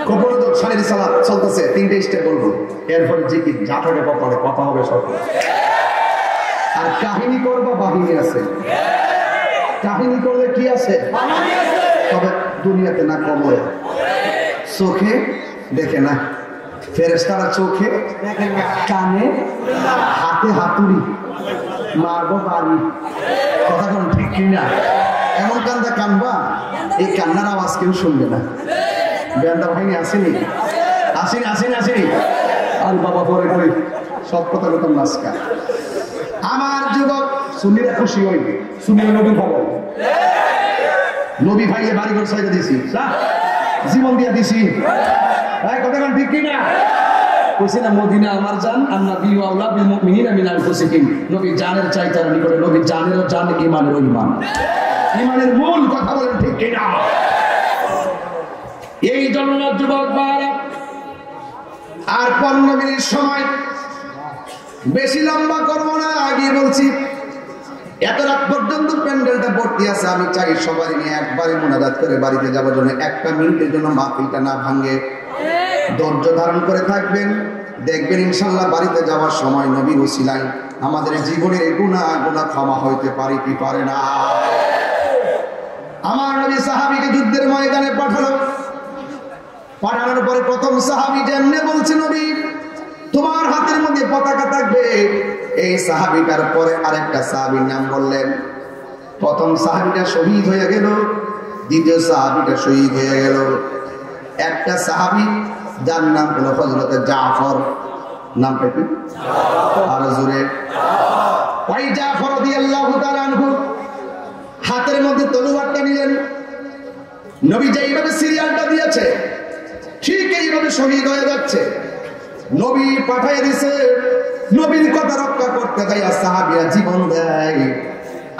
কখনো তো সালের সালাত চলতেছে, 3টে স্টেপ বলবো, এরপরে জিকির যা থাকে কপালে কথা হবে সব। আর কাহিনী করবা, বাহিনী আছে। কাহিনী করলে কি আছে? তবে দুনিয়াতে না কবরে, চোখে দেখে না, ফেরেশতারা চোখে, কানে, হাতে হাতুড়ি মারবো বাড়ি। কথা কোন ঠিক কিনা? এমন কান্দা কানবা, এই কান্নার আওয়াজ কেউ শুনবে না। ব্যান্ডা বাহিনী আসেনি, আসেনি, আসেনি, আসেনি। আর বাবা পরে করি সব কথা কথা নাচকা। আমার যুবক সুন্নিরা খুশি হইবে, সুন্নিরা নবী খবর, নবী ভাইয়ে বাড়ি ঘর সাইডে দিছি, জীবন দিয়া দিছি। কথা কোন ঠিক কিনা? কইছে না মদিনা আমার জান, আল্লাহ বিউ আওলা বিল মুমিনিনা মিন আনফুসিহিম। নবী জানের চাইতে নিকটে, নবী জানেরও জান, ঈমানেরও ঈমান। ঈমানের মূল কথা বলেন ঠিক কিনা? এই জন্য যুবক ভাইরা, আর 15 মিনিট সময়, বেশি লম্বা করবো না, আগে বলছি। এত রাত পর্যন্ত প্যান্ডেলটা ভর্তি আছে, আমি চাই সবাই নিয়ে একবারে মুনাজাত করে বাড়িতে যাওয়ার জন্য 1টা মিনিটের জন্য মাহফিলটা না ভাঙে ধৈর্য ধারণ করে থাকবেন। দেখবেন ইনশাল্লাহ বাড়িতে যাওয়ার সময় নবীর উসিলায় আমাদের জীবনের গুনাহ ক্ষমা হইতে পারে কি পারে না। আমার নবী সাহাবীকে যুদ্ধের ময়দানে পাঠালো। পাঠানোর পরে প্রথম সাহাবী যেমনে বলছে, নবী তোমার হাতের মধ্যে পতাকা থাকবে। এই সাহাবীটার পরে আরেকটা সাহাবীর নাম বললেন। প্রথম সাহাবীটা শহীদ হয়ে গেল, দ্বিতীয় সাহাবীটা শহীদ হয়ে গেল। একটা সাহাবী যার নাম হলো হযরত জাফর, নামটা কি? আর জোরে। ওই জাফর রাদিয়াল্লাহু তাআলা আনহু হাতের মধ্যে তলোয়ারটা নিলেন। নবী যেইভাবে সিরিয়ালটা দিয়েছে ঠিক এইভাবে শহীদ হয়ে যাচ্ছে। নবী পাঠিয়ে দিয়েছে, নবীর কথা রক্ষা করতে যাইয়া সাহাবীরা জীবন দেয়।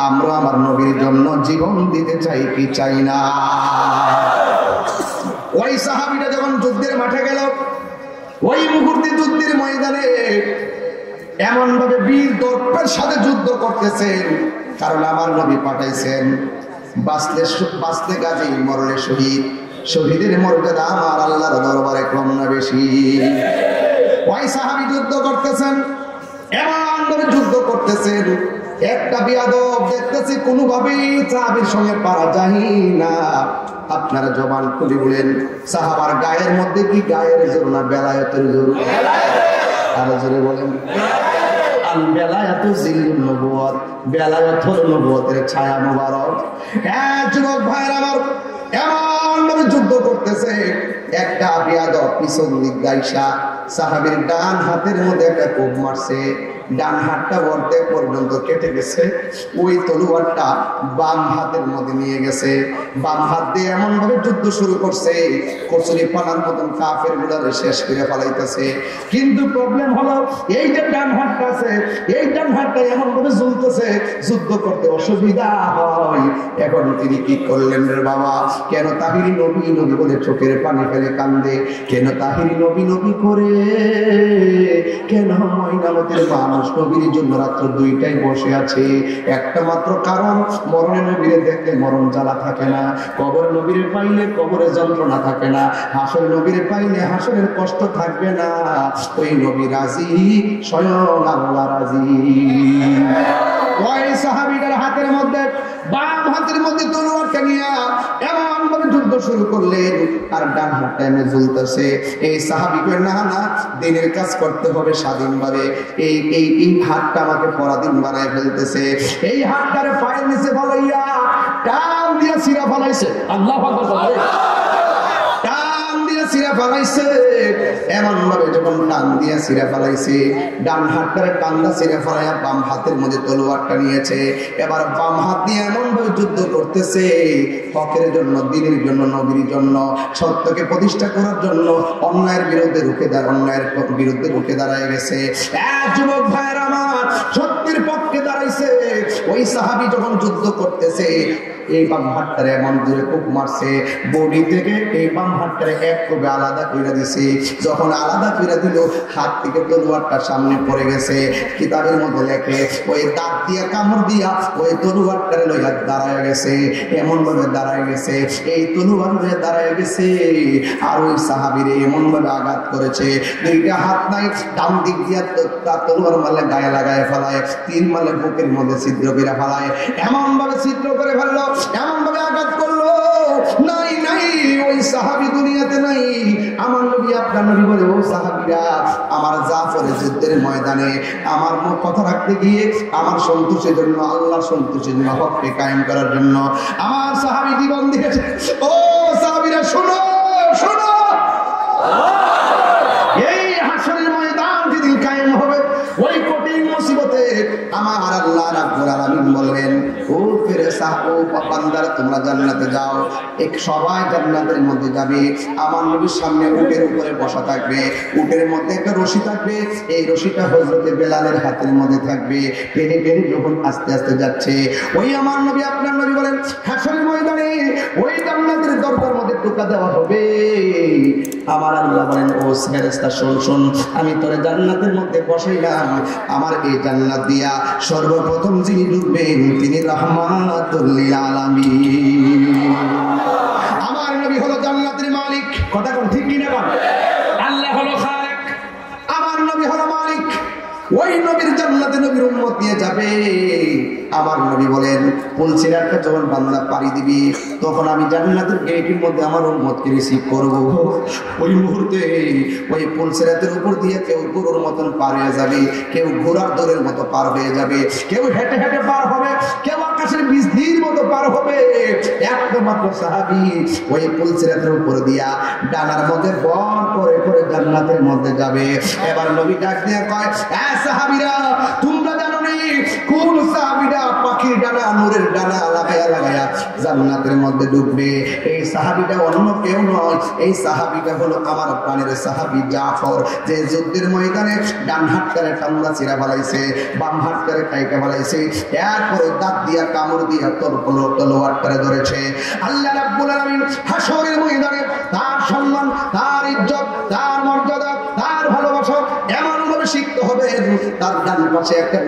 আমরা আমার নবীর জন্য জীবন দিতে চাই কি চাই না? ওই ওই সাহাবীটা যখন যুদ্ধের মাঠে গেল, ওই মুহূর্তে যুদ্ধের ময়দানে এমন ভাবে বীর দর্পের সাথে যুদ্ধ করতেছেন, কারণ আমার নবী পাঠাইছেন বাঁচলে গাজী, মরলে শহীদ। শহীদের মর্যাদা আমার আল্লাহর দরবারে কম না বেশি? ওই সাহাবী যুদ্ধ করতেছেন, এমন ভাবে যুদ্ধ করতেছেন, একটা বিয়াদব দেখতেছি কোনোভাবেই সাহাবীর সঙ্গে পারা যায় না। আপনারা জবান খুলে বলেন, সাহাবার গায়ের মধ্যে কি গায়ের জোর না বেলায়েতের জোর? আরো জোরে বলেন। আল বেলায়েতু জিল্লুন নবুওয়াত, বেলায়েত হলো নবুয়তের ছায়া মোবারক। যুবক ভাইরা আমার, এমন ভাবে যুদ্ধ করতেছে, একটা বিয়াদব পিছন দিক গাইসা সাহাবীর ডান হাতের মধ্যে একটা কোপ মারছে। ডান হাতটা অর্ধেক পর্যন্ত কেটে গেছে, ওই তলোয়ারটা বাম হাতের মধ্যে নিয়ে গেছে। বাম হাত দিয়ে এমন ভাবে যুদ্ধ শুরু করছে, কচুরি পানার মতন কাফের গুলারে শেষ করে ফেলাইতেছে। কিন্তু প্রবলেম হলো, এই যে ডান হাতটা আছে, এই ডান হাতটা এমন ভাবে ঝুলতেছে, যুদ্ধ করতে অসুবিধা হয়। এখন তিনি কি করলেন রে বাবা? কেন তাহিরি নবী নবী বলে চোখের পানি ফেলে কান্দে? কেন তাহিরি নবী নবী করে? কেন ময়নামতের মানুষ নবীর জন্য রাত্র 2টায় বসে আছে? একটা মাত্র কারণ, মরণে নবীরে দেখলে মরণ জ্বালা থাকে না, কবর নবীরে পাইলে কবরে যন্ত্রণা থাকে না, হাসর নবীরে পাইলে হাসরের কষ্ট থাকবে না। ওই নবী রাজি, স্বয়ং আল্লাহ রাজি। ওই সাহাবীদের হাতের মধ্যে, বাম হাতের মধ্যে তলোয়ারটা নিয়ে এমন ভাবে যুদ্ধ শুরু করলেন, আর ডান হাতটা এমনি ঝুলতেছে। এই সাহাবী কই, না না, দিনের কাজ করতে হবে স্বাধীনভাবে। এই এই এই হাতটা আমাকে পরাধীন বানায় ফেলতেছে। এই হাতটারে পায়ের নিচে ফলাইয়া টান দিয়া ছিঁড়া ফলাইছে। আল্লাহু আকবার। টান দিয়া ছিঁড়া ফলাইছে। এমন ভাবে যখন টান দিয়া ছিঁড়া ফলাইছে, ডান হাতটারে টান্দা ছিঁড়া ফলাইয়া বাম হাতের মধ্যে তলোয়ারটা নিয়েছে। এবার বাম হাত দিয়ে এমন ভাবে যুদ্ধ করতেছে, হকের জন্য, দিনের জন্য, নবীর জন্য, সত্যকে প্রতিষ্ঠা করার জন্য, অন্যায়ের বিরুদ্ধে রুখে দাঁড়ায় গেছে। যুবক ভাইয়ের আমার, সত্যের পক্ষে দাঁড়াইছে। ওই সাহাবী যখন যুদ্ধ করতেছে, এই বাম হাতটারে এমন জোরে কোপ মারছে, বডি থেকে এই বাম হাতটারে এক কোপে আলাদা করে দিছে। যখন আলাদা করে দিল, হাত থেকে তলোয়ারটা সামনে পড়ে গেছে। কিতাবের মধ্যে লেখে, ওই দাঁত দিয়ে কামড় দিয়া ওই তলোয়ারটারে লইয়া দাঁড়ায় গেছে। এমন ভাবে দাঁড়ায় গেছে, এই তলোয়ার লইয়া দাঁড়ায় গেছে। আর ওই সাহাবীরে এমন ভাবে আঘাত করেছে, 2টা হাত নাই, ডান দিক দিয়া তলোয়ার মালে গায়ে লাগায় ফেলায়, 3 মালে বুকের মধ্যে ছিদ্র করে ফেলায়। এমন ভাবে ছিদ্র করে ফেললো, এমন ভাবে আঘাত করলো, নাই নাই ওই সাহাবী দুনিয়াতে নাই। আমার নবী, আপনার নবী বলে, ও সাহাবীরা, আমার জাফরের যুদ্ধের ময়দানে আমার মুখ কথা রাখতে গিয়ে আমার সন্তোষের জন্য, আল্লাহর সন্তোষের জন্য, হককে কায়েম করার জন্য আমার সাহাবী জীবন দিয়েছে। ও সাহাবীরা, শোনো শোনো, এই হাসরের ময়দান যেদিন কায়েম হবে, ওই কঠিন মুসিবতে আমার আল্লাহ রাব্বুল আলামিন বলবেন, ও ফেরেশতা, ও বান্দারা, তোমরা জান্নাতে যাও। এক সবাই জান্নাতের মধ্যে যাবে। আমার নবীর সামনে উটের উপরে বসা থাকবে, উটের মধ্যে একটা রশি থাকবে। এই রশিটা হযরতে বেলালের হাতের মধ্যে থাকবে। টেনে টেনে যখন আস্তে আস্তে যাচ্ছে, ওই আমার নবী, আপনার নবী বলেন, হাসরের ময়দানে ওই জান্নাতের দরজার মধ্যে ঢোকা দেওয়া হবে। আমার আল্লাহ বলেন, ও ফেরেশতা, শোন শোন, আমি তোরে জান্নাতের মধ্যে বসাইলাম। আমার এই জান্নাত দিয়া সর্বপ্রথম যিনি ঢুকবেন, তিনি রাহমাতুল লিল আলামিন। আমার নবী হলো জান্নাতের মালিক। কথা কোন ঠিক কিনা বল? আল্লাহ হলো খালিক, আমার নবী হলো মালিক। ওই নবীর জান্নাতে নবীর উম্মত নিয়ে যাবে। আমার নবী বলেন, পুলসিরাতটা যখন বান্দা পাড়ি দিবি, তখন আমি জান্নাতের গেটের মধ্যে আমার উম্মতকে রিসিভ করব। ওই মুহূর্তে ওই পুলসিরাতের উপর দিয়ে কেউ গরুর মতন পার হয়ে যাবে, কেউ ঘোড়ার দৌড়ের মতো পার হয়ে যাবে, কেউ হেঁটে হেঁটে পার হবে, কেউ আকাশের বিজলির মতো পার হবে। একমাত্র সাহাবী ওই পুলসিরাতের উপর দিয়া ডানার মধ্যে বর করে করে জান্নাতের মধ্যে যাবে। এবার নবী ডাক দিয়ে কয়, সাহাবীরা, তোমরা জানো নি কোন সাহাবীরা পাখির ডানা, নূরের ডানা লাগায়া লাগায়া জান্নাতের মধ্যে ঢুকবে? এই সাহাবীটা অন্য কেউ নয়, এই সাহাবীটা হলো আমার প্রাণের সাহাবী জাফর, যে যুদ্ধের ময়দানে ডান হাতটারে ঠান্ডা চিরা ফেলাইছে, বাম হাতটারে কাইটা ফেলাইছে, এরপরে দাঁত দিয়া কামড় দিয়া তলোয়ারটারে ধরেছে। আল্লাহ রাব্বুল আলামিন হাসরের ময়দানে তার পাশে একটা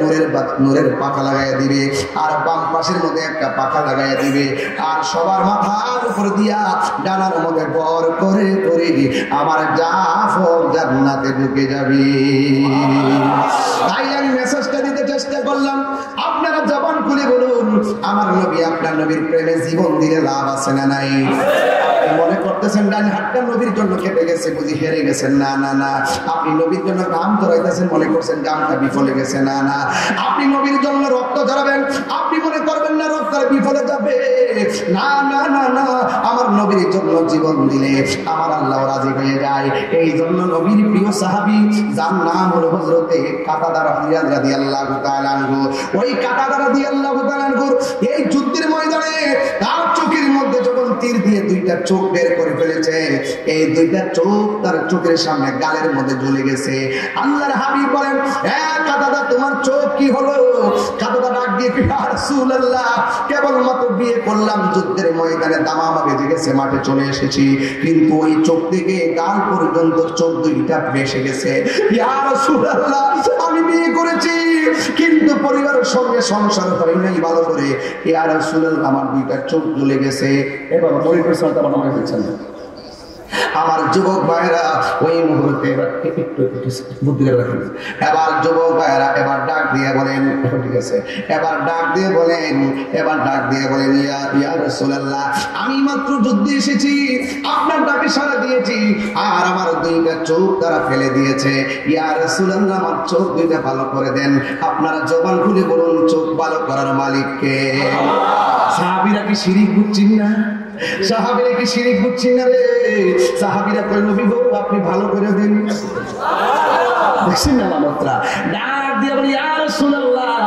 নূরের পাখা লাগাইয়া দিবে, আর বাম পাশের মধ্যে একটা পাখা লাগাইয়া দিবে, আর সবার মাথার উপর দিয়া ডানার মধ্যে বর করে করে আমার জাফর জান্নাতে ঢুকে যাবে। তাই আমি মেসেজটা দিতে চেষ্টা করলাম, আপনারা জবান খুলে বলুন, আমার নবী আপনার নবীর প্রেমে জীবন দিলে লাভ আছে না নাই? মনে করতেছেন ডান হাতটা নবীর জন্য কেটে গেছে, বুঝি হেরে গেছেন? না না না, আপনি নবীর জন্য গাম ধরাইতেছেন, মনে করছেন গামটা বিফলে গেছে। না না, আপনি নবীর জন্য রক্ত ঝরাবেন, আপনি মনে করবেন না রক্ত বিফলে যাবে। না না না না, আমার নবীর জন্য জীবন দিলে আমার আল্লাহ রাজি হয়ে যায়। এই জন্য নবীর প্রিয় সাহাবী যার নাম হলো হযরতে কাতাদা রাদিয়াল্লাহু তাআলা আনহু, ওই কাতাদা রাদিয়াল্লাহু তাআলা আনহুর এই যুদ্ধের ময়দানে তার চোখের মধ্যে যখন তীর দিয়ে দুইটা চোখ বের করে ফেলেছে, এই দুইটা চোখ তার চোখের সামনে গালের মধ্যে ঝুলে গেছে। আল্লাহর হাবিব বলেন, কাতাদা তোমার চোখ কি হলো? কাতাদা ডাক দিয়ে, ইয়া রাসূলুল্লাহ, কেবলমাত্র বিয়ে করলাম, যুদ্ধের ময়দানে দামামা বেজে গেছে, মাঠে চলে এসেছি, কিন্তু ওই চোখ থেকে গাল পর্যন্ত চোখ দুইটা ভেসে গেছে। ইয়া রাসূলুল্লাহ, আমি বিয়ে করেছি কিন্তু পরিবারের সঙ্গে সংসার করি নাই ভালো করে। ইয়া রাসূলুল্লাহ, আমার দুইটা চোখ জ্বলে গেছে। এবার পরিবার সঙ্গে আমার মনে হচ্ছে না। আমার যুবক ভাইরা ওই মুহূর্তে একটু বুদ্ধি করে রাখেন। এবার যুবক ভাইরা এবার ডাক দিয়ে বলেন, ঠিক আছে, এবার ডাক দিয়ে বলেন ইয়া রাসূলুল্লাহ, আমি মাত্র যুদ্ধে এসেছি, আপনার ডাকে সাড়া দিয়েছি, আর আমার দুইটা চোখ তারা ফেলে দিয়েছে। ইয়া রাসূলুল্লাহ, আমার চোখ দুইটা ভালো করে দেন। আপনারা জবান খুলে বলুন, চোখ ভালো করার মালিক কে? সাহাবীরা কি শিরিক বুঝছেন না? সাহাবীরা কি শিরিক বুঝছেন না রে? সাহাবীরা কই, নবী গো আপনি ভালো করে দেন। দেখছেন না মাত্রা? ডাক দিয়ে বলি, ইয়া রাসূলুল্লাহ,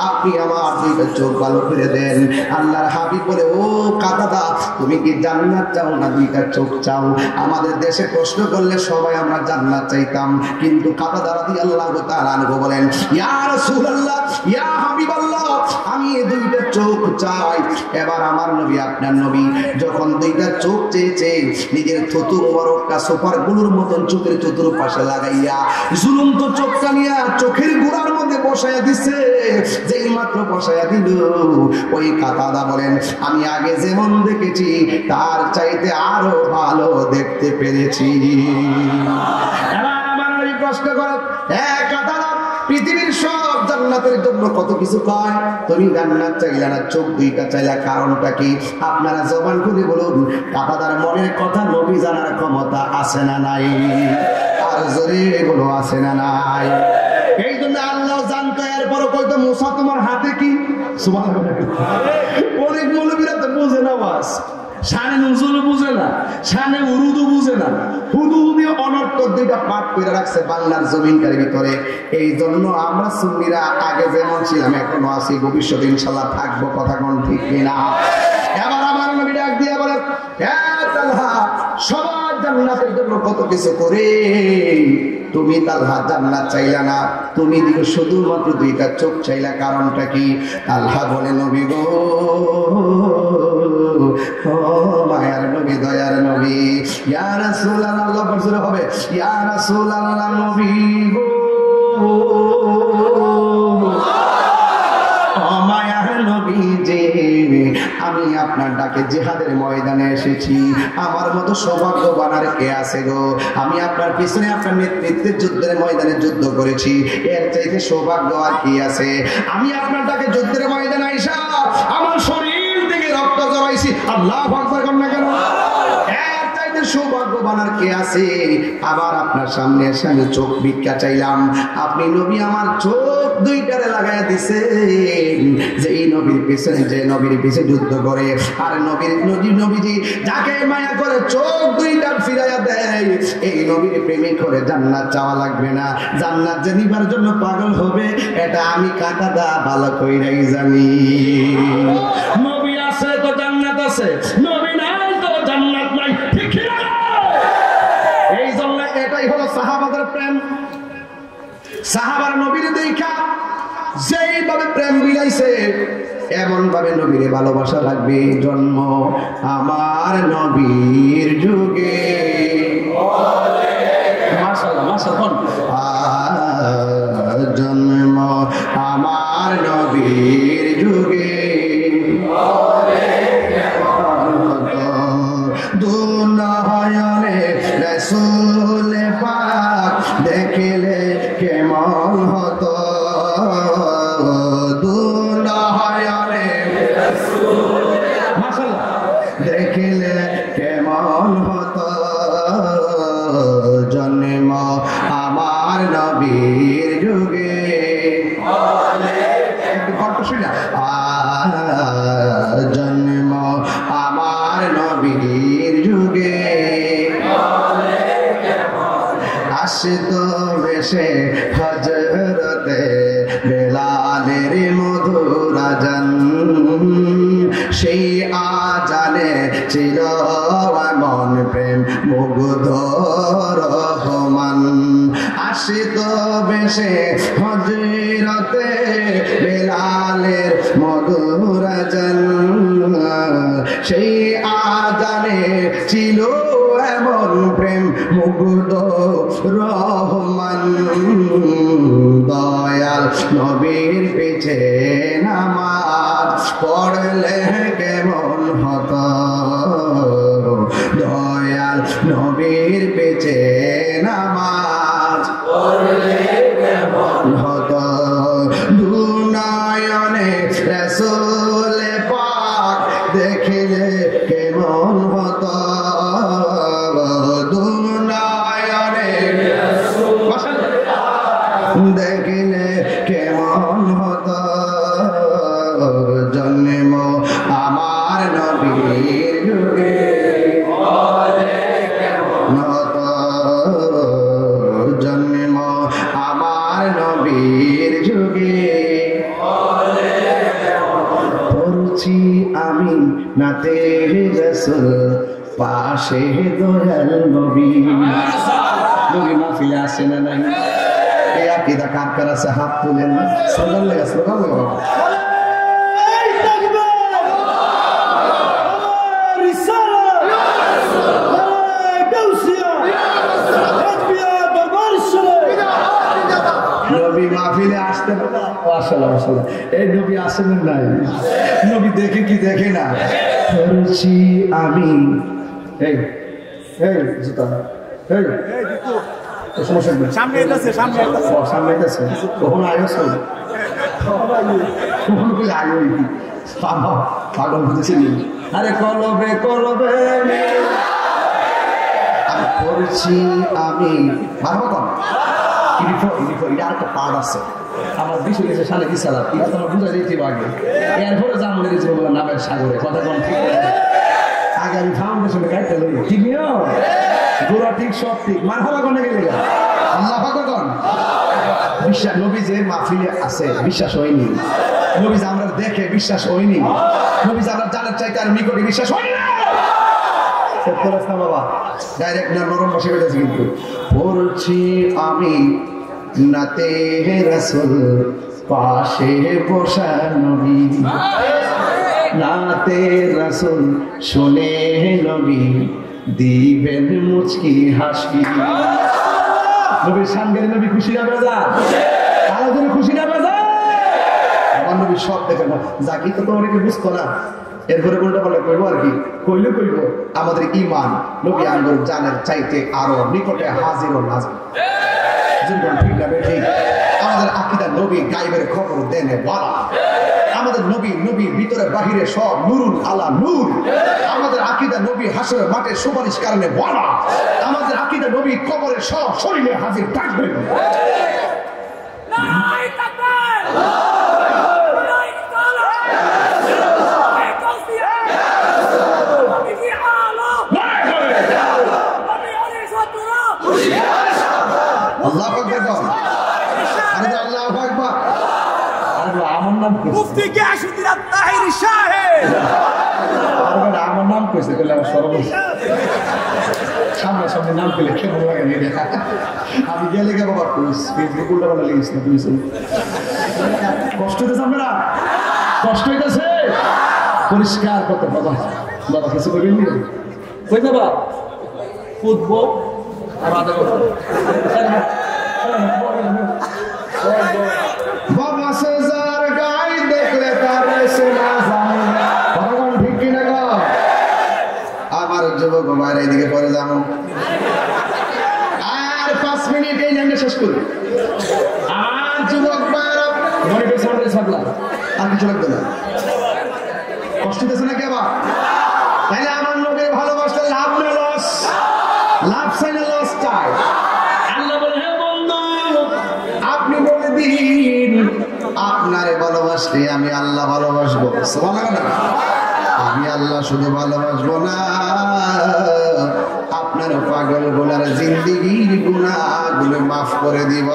আপনি আমার দুইটা চোখ ভালো করে দেন। আল্লাহর হাবিব বলে, ও কাতাদা, তুমি কি জান্নাত চাও না দুইটা চোখ চাও? আমাদের দেশে প্রশ্ন করলে সবাই আমরা জান্নাত চাইতাম, কিন্তু কাতাদা রাদিয়াল্লাহু তাআলা আনহু বলেন, ইয়া রাসূলুল্লাহ, ইয়া হাবিবাল্লাহ, আমি এই দুইটা চোখ চাই। এবার আমার নবী আপনার নবী যখন দুইটা চোখ চেয়েছে, নিজের থুতু মোবারকটা সোফার গুলোর মতন চোখের চতুর্পাশে লাগাইয়া ঝুলন্ত চোখটা নিয়ে চোখের গোড়ার মধ্যে বসাইয়া দিছে। যেই মাত্র বসাইয়া দিল, ওই কাতাদা বলেন, আমি আগে যেমন দেখেছি তার চাইতে আরো ভালো দেখতে পেরেছি। এবার আমার নবী প্রশ্ন করে, কাতাদা, পৃথিবীর সব জান্নাতের জন্য কত কিছু কয়, তুমি জান্নাত চাইলা না, চোখ দুইটা চাইলা, কারণটা কি? আপনারা জবান খুলে বলুন, কাতাদার মনের কথা নবী জানার ক্ষমতা আছে না নাই? আর জোরে বলো, আছে না নাই? এই জন্য আল্লাহ জানতো, এরপরও কইতো, মুসা তোমার হাতে কি? সুবহানাল্লাহ। অনেক মৌলবীরা তো বুঝে না, বাস শানে নজরুল বুঝে না, শানে উরুদু বুঝে না, হুদু দিয়ে অনর্থক দুইটা পাঠ করে রাখছে বাংলার জমিনটার ভিতরে। এই জন্য আমরা সুন্নিরা আগে যেমন ছিলাম এখনো আছি, ভবিষ্যতে ইনশাআল্লাহ থাকবো। কথা কোন ঠিক কিনা? এবার আমার নবী ডাক দিয়ে বলে, তালহা, সবার জান্নাতের জন্য কত কিছু করে, তুমি তালহা জান্নাত চাইলা না, তুমি দিকে শুধুমাত্র দুইটা চোখ চাইলা, কারণটা কি? তালহা বলে, নবী গো, ও মায়ার নবী, দয়ার নবী, ইয়া রাসূলুল্লাহ, আল্লাহ বলছে হবে, ইয়া রাসূলুল্লাহ, নবী গো, ও মায়ার নবী যে, আমি আপনার ডাকে জিহাদের ময়দানে এসেছি, আমার মতো সৌভাগ্যবান আর কে আছে গো? আমি আপনার পিছনে আপনার নেতৃত্বে যুদ্ধের ময়দানে যুদ্ধ করেছি, এর চাইতে সৌভাগ্য আর কি আছে? আমি আপনার ডাকে যুদ্ধের ময়দানে আইসা আমার শরীর থেকে রক্ত জড়াইছি, আল্লাহু আকবার কর না কেন? এর চাইতে সৌভাগ্যবান আর কে আছে? আবার আপনার সামনে এসে আমি চোখ ভিক্ষা চাইলাম, আপনি নবী আমার চোখ দুইটারে লাগাইয়া দিছেন। যে এই নবীর পিছনে, যে নবীর পিছে যুদ্ধ করে, আর নবীজি যাকে মায়া করে চোখ দুইটা ফিরাইয়া দেয়, এই নবীর প্রেমে করে জান্নাত চাওয়া লাগবে না। জান্নাত যে নিবার জন্য পাগল হবে, এটা আমি কাতাদা ভালো কইরাই জানি। নবী আছে তো জান্নাত আছে, নবী নাই তো জান্নাত নাই, ঠিক না? এই জন্য এটাই হলো সাহাবাদের প্রেম। সাহাবার নবীর দেখা যেইভাবে প্রেম বিলাইছে, এমন ভাবে নবীরে ভালোবাসা লাগবে। জন্ম আমার নবীর যুগে, মাশাআল্লাহ মাশাআল্লাহ, জন্ম দুনয়নে রাসূল পাক দেখিলে কেমন হতো দুনয়নে রাসূল মাশাআল্লাহ দেখিলে কেমন হতো জন্ম আমার নবীর যুগে জন্ম আমার নবীর যুগে আসত বেশে হযরতে বেলালের মধুর আজান সেই আজানে ছিল মন প্রেম মুগ্ধ রহমান আসিত বেশে হযরতে বেলালের মধুর আজান সেই আজানে ছিল এমন প্রেম মুগ্ধ রহমান দয়াল নবীর পিছে নামাজ পড়লে কেমন হতো দয়াল নবীর পিছে নামাজ পড়লে কেমন হতো দুনয়নে রাসূল পাক দেখিলে কেমন হতো দুনয়নে রাসূল দেখিলে কেমন হতো জন্ম আমার নবীর যুগে হতো জন্ম আমার নবীর যুগে পড়ছি আমি নাতে রাসূল পাশে দয়াল নবী নবী মাহফিলে আসে না নাই এই আকীদা কার কার আছে হাত তুলেন স্লোগান লাগা নবী মাহফিলে আসতে মাশাআল্লাহ মাশাআল্লাহ এই নবী আসেন নাই নবী দেখে কি দেখে না পড়ছি আমি এই এই জুতা এই সমস্যা নেই সামনে এসেছে সামনে এসেছে কখন আয়োস কখন কই আয়ো পাগল হতেছে আরে কলবে কলবে আর পড়ছি আমি মারব কোন এটা একটা পার্ট আছে আমার বিষয় সালে দিছিলাম এটা তোমার বুঝা দিতে আগে এরপরে যা মনে গেছে নামের সাগরে কথা কোন ঠিক আগে আমি ফাউন্ডেশনে গাইতে লই ঠিক নিও গোড়া ঠিক সব ঠিক মারহাবা কোনে গেলে আল্লাহ পাক কোন বিশ্বাস নবী যে মাহফিলে আছে বিশ্বাস হয়নি নবী যে আমরা দেখে বিশ্বাস হয়নি নবী যে আমরা জানার চাইতে আর নিকটে বিশ্বাস হয়নি না বাবা ডাইরেক্ট না নরম বসে গেছে কিন্তু পড়ছি আমি নাতে রাসূল পাশে বসা নবী নাতে রাসূল শুনে নবী দিবেন মুচকি হাসি নবীর সামনে নবী খুশি না বেজা আলাদা খুশি না বেজা আমার নবী সব দেখে না জাকি তো অনেকে বুঝতো না এরপরে কোনটা বলে কইবো আর কি কইলে কইবো আমাদের ঈমান নবী আঙ্গুর জানের চাইতে আরো নিকটে হাজির ও নাজির জীবন ঠিক না ঠিক আমাদের আকীদা নবী গায়েবের খবর দেনে বলা আমাদের নবী নবীর ভিতরে বাহিরে সব নূরুল আলা নূর আমাদের আকীদা নবী হাসরের মাঠে সুপারিশ কারণে বলা আমাদের আকীদা নবী কবরে সব শরীরে হাজির থাকবেন
নারায়ে তাকবীর নারায়ে
আল্লাহু আকবার আরে আল্লাহু আকবার আরে আমার নাম
মুফতি গিয়াসউদ্দিন আত-তাহিরি সাহেব
আরে আমার নাম কইছে বলে আমার সর্বশেষ সামনে সামনে নাম পেলে কেমন লাগে নি দেখা আমি গেলে কে বাবা কইস ফেসবুক উল্টা বলে লিখিস না তুমি শুন কষ্ট হইতেছে আপনারা কষ্ট হইতেছে পরিষ্কার করতে বাবা বাবা কিছু কইবেন নি কই বাবা ফুটবল আর আদা বাবা সেজার গাই দেখলে তার সে না জানে ভগবান ঠিক কি না গো আমার যুবক বাইরে এদিকে পরে যাবো আর 5 মিনিট এই লাইনটা শেষ করি আর যুবক ভাইরা আর কিছু লাগবে না কষ্ট দিতেছে নাকি আবার তাইলে আমার নবীর ভালোবাসতে লাভ না লস লাভ চাই না লস চাই
আল্লাহ বলে হে বন্ধু
আপনি বলে দিন আপনারে ভালোবাসলে আমি আল্লাহ ভালোবাসবো সুবহানাল্লাহ আমি আল্লাহ শুধু ভালোবাসবো না আপনার পাগল গোলার জিন্দেগির গুনাহগুলো মাফ করে দিব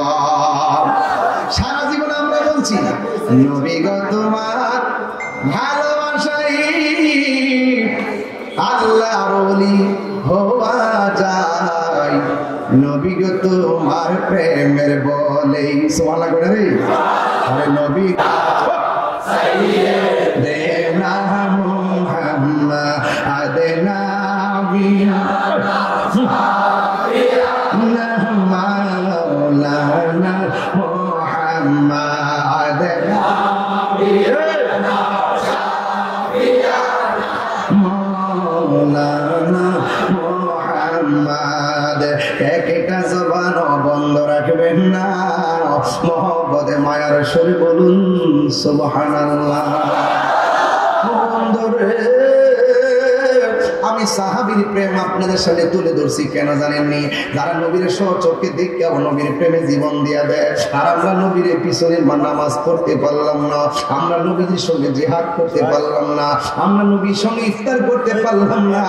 সারা জীবন আমরা বলছি নবী গো তোমার ভালোবাসাই আল্লাহর ওলি হওয়া যায় নবী গো তোমার প্রেমের বলেই সুবহানাল্লাহ করে রে আরে নবী দেনা মুহাম্মদ আদেনা বিনা মাওলানা মুহাম্মদ মাওলানা মুহাম্মদ একটা জবান বন্ধ রাখবেন না মহব্বতে মায়ার সুরে বলুন সুবহানাল্লাহ বন্ধুরে আমি সাহাবীর প্রেম আপনাদের সামনে তুলে ধরছি কেন জানেননি যারা নবীর সচক্ষে দেখে নবীর প্রেমে জীবন দিয়া দেয় আর আমরা নবীর পিছনে নামাজ পড়তে পারলাম না আমরা নবীর সঙ্গে জিহাদ করতে পারলাম না আমরা নবীর সঙ্গে ইফতার করতে পারলাম না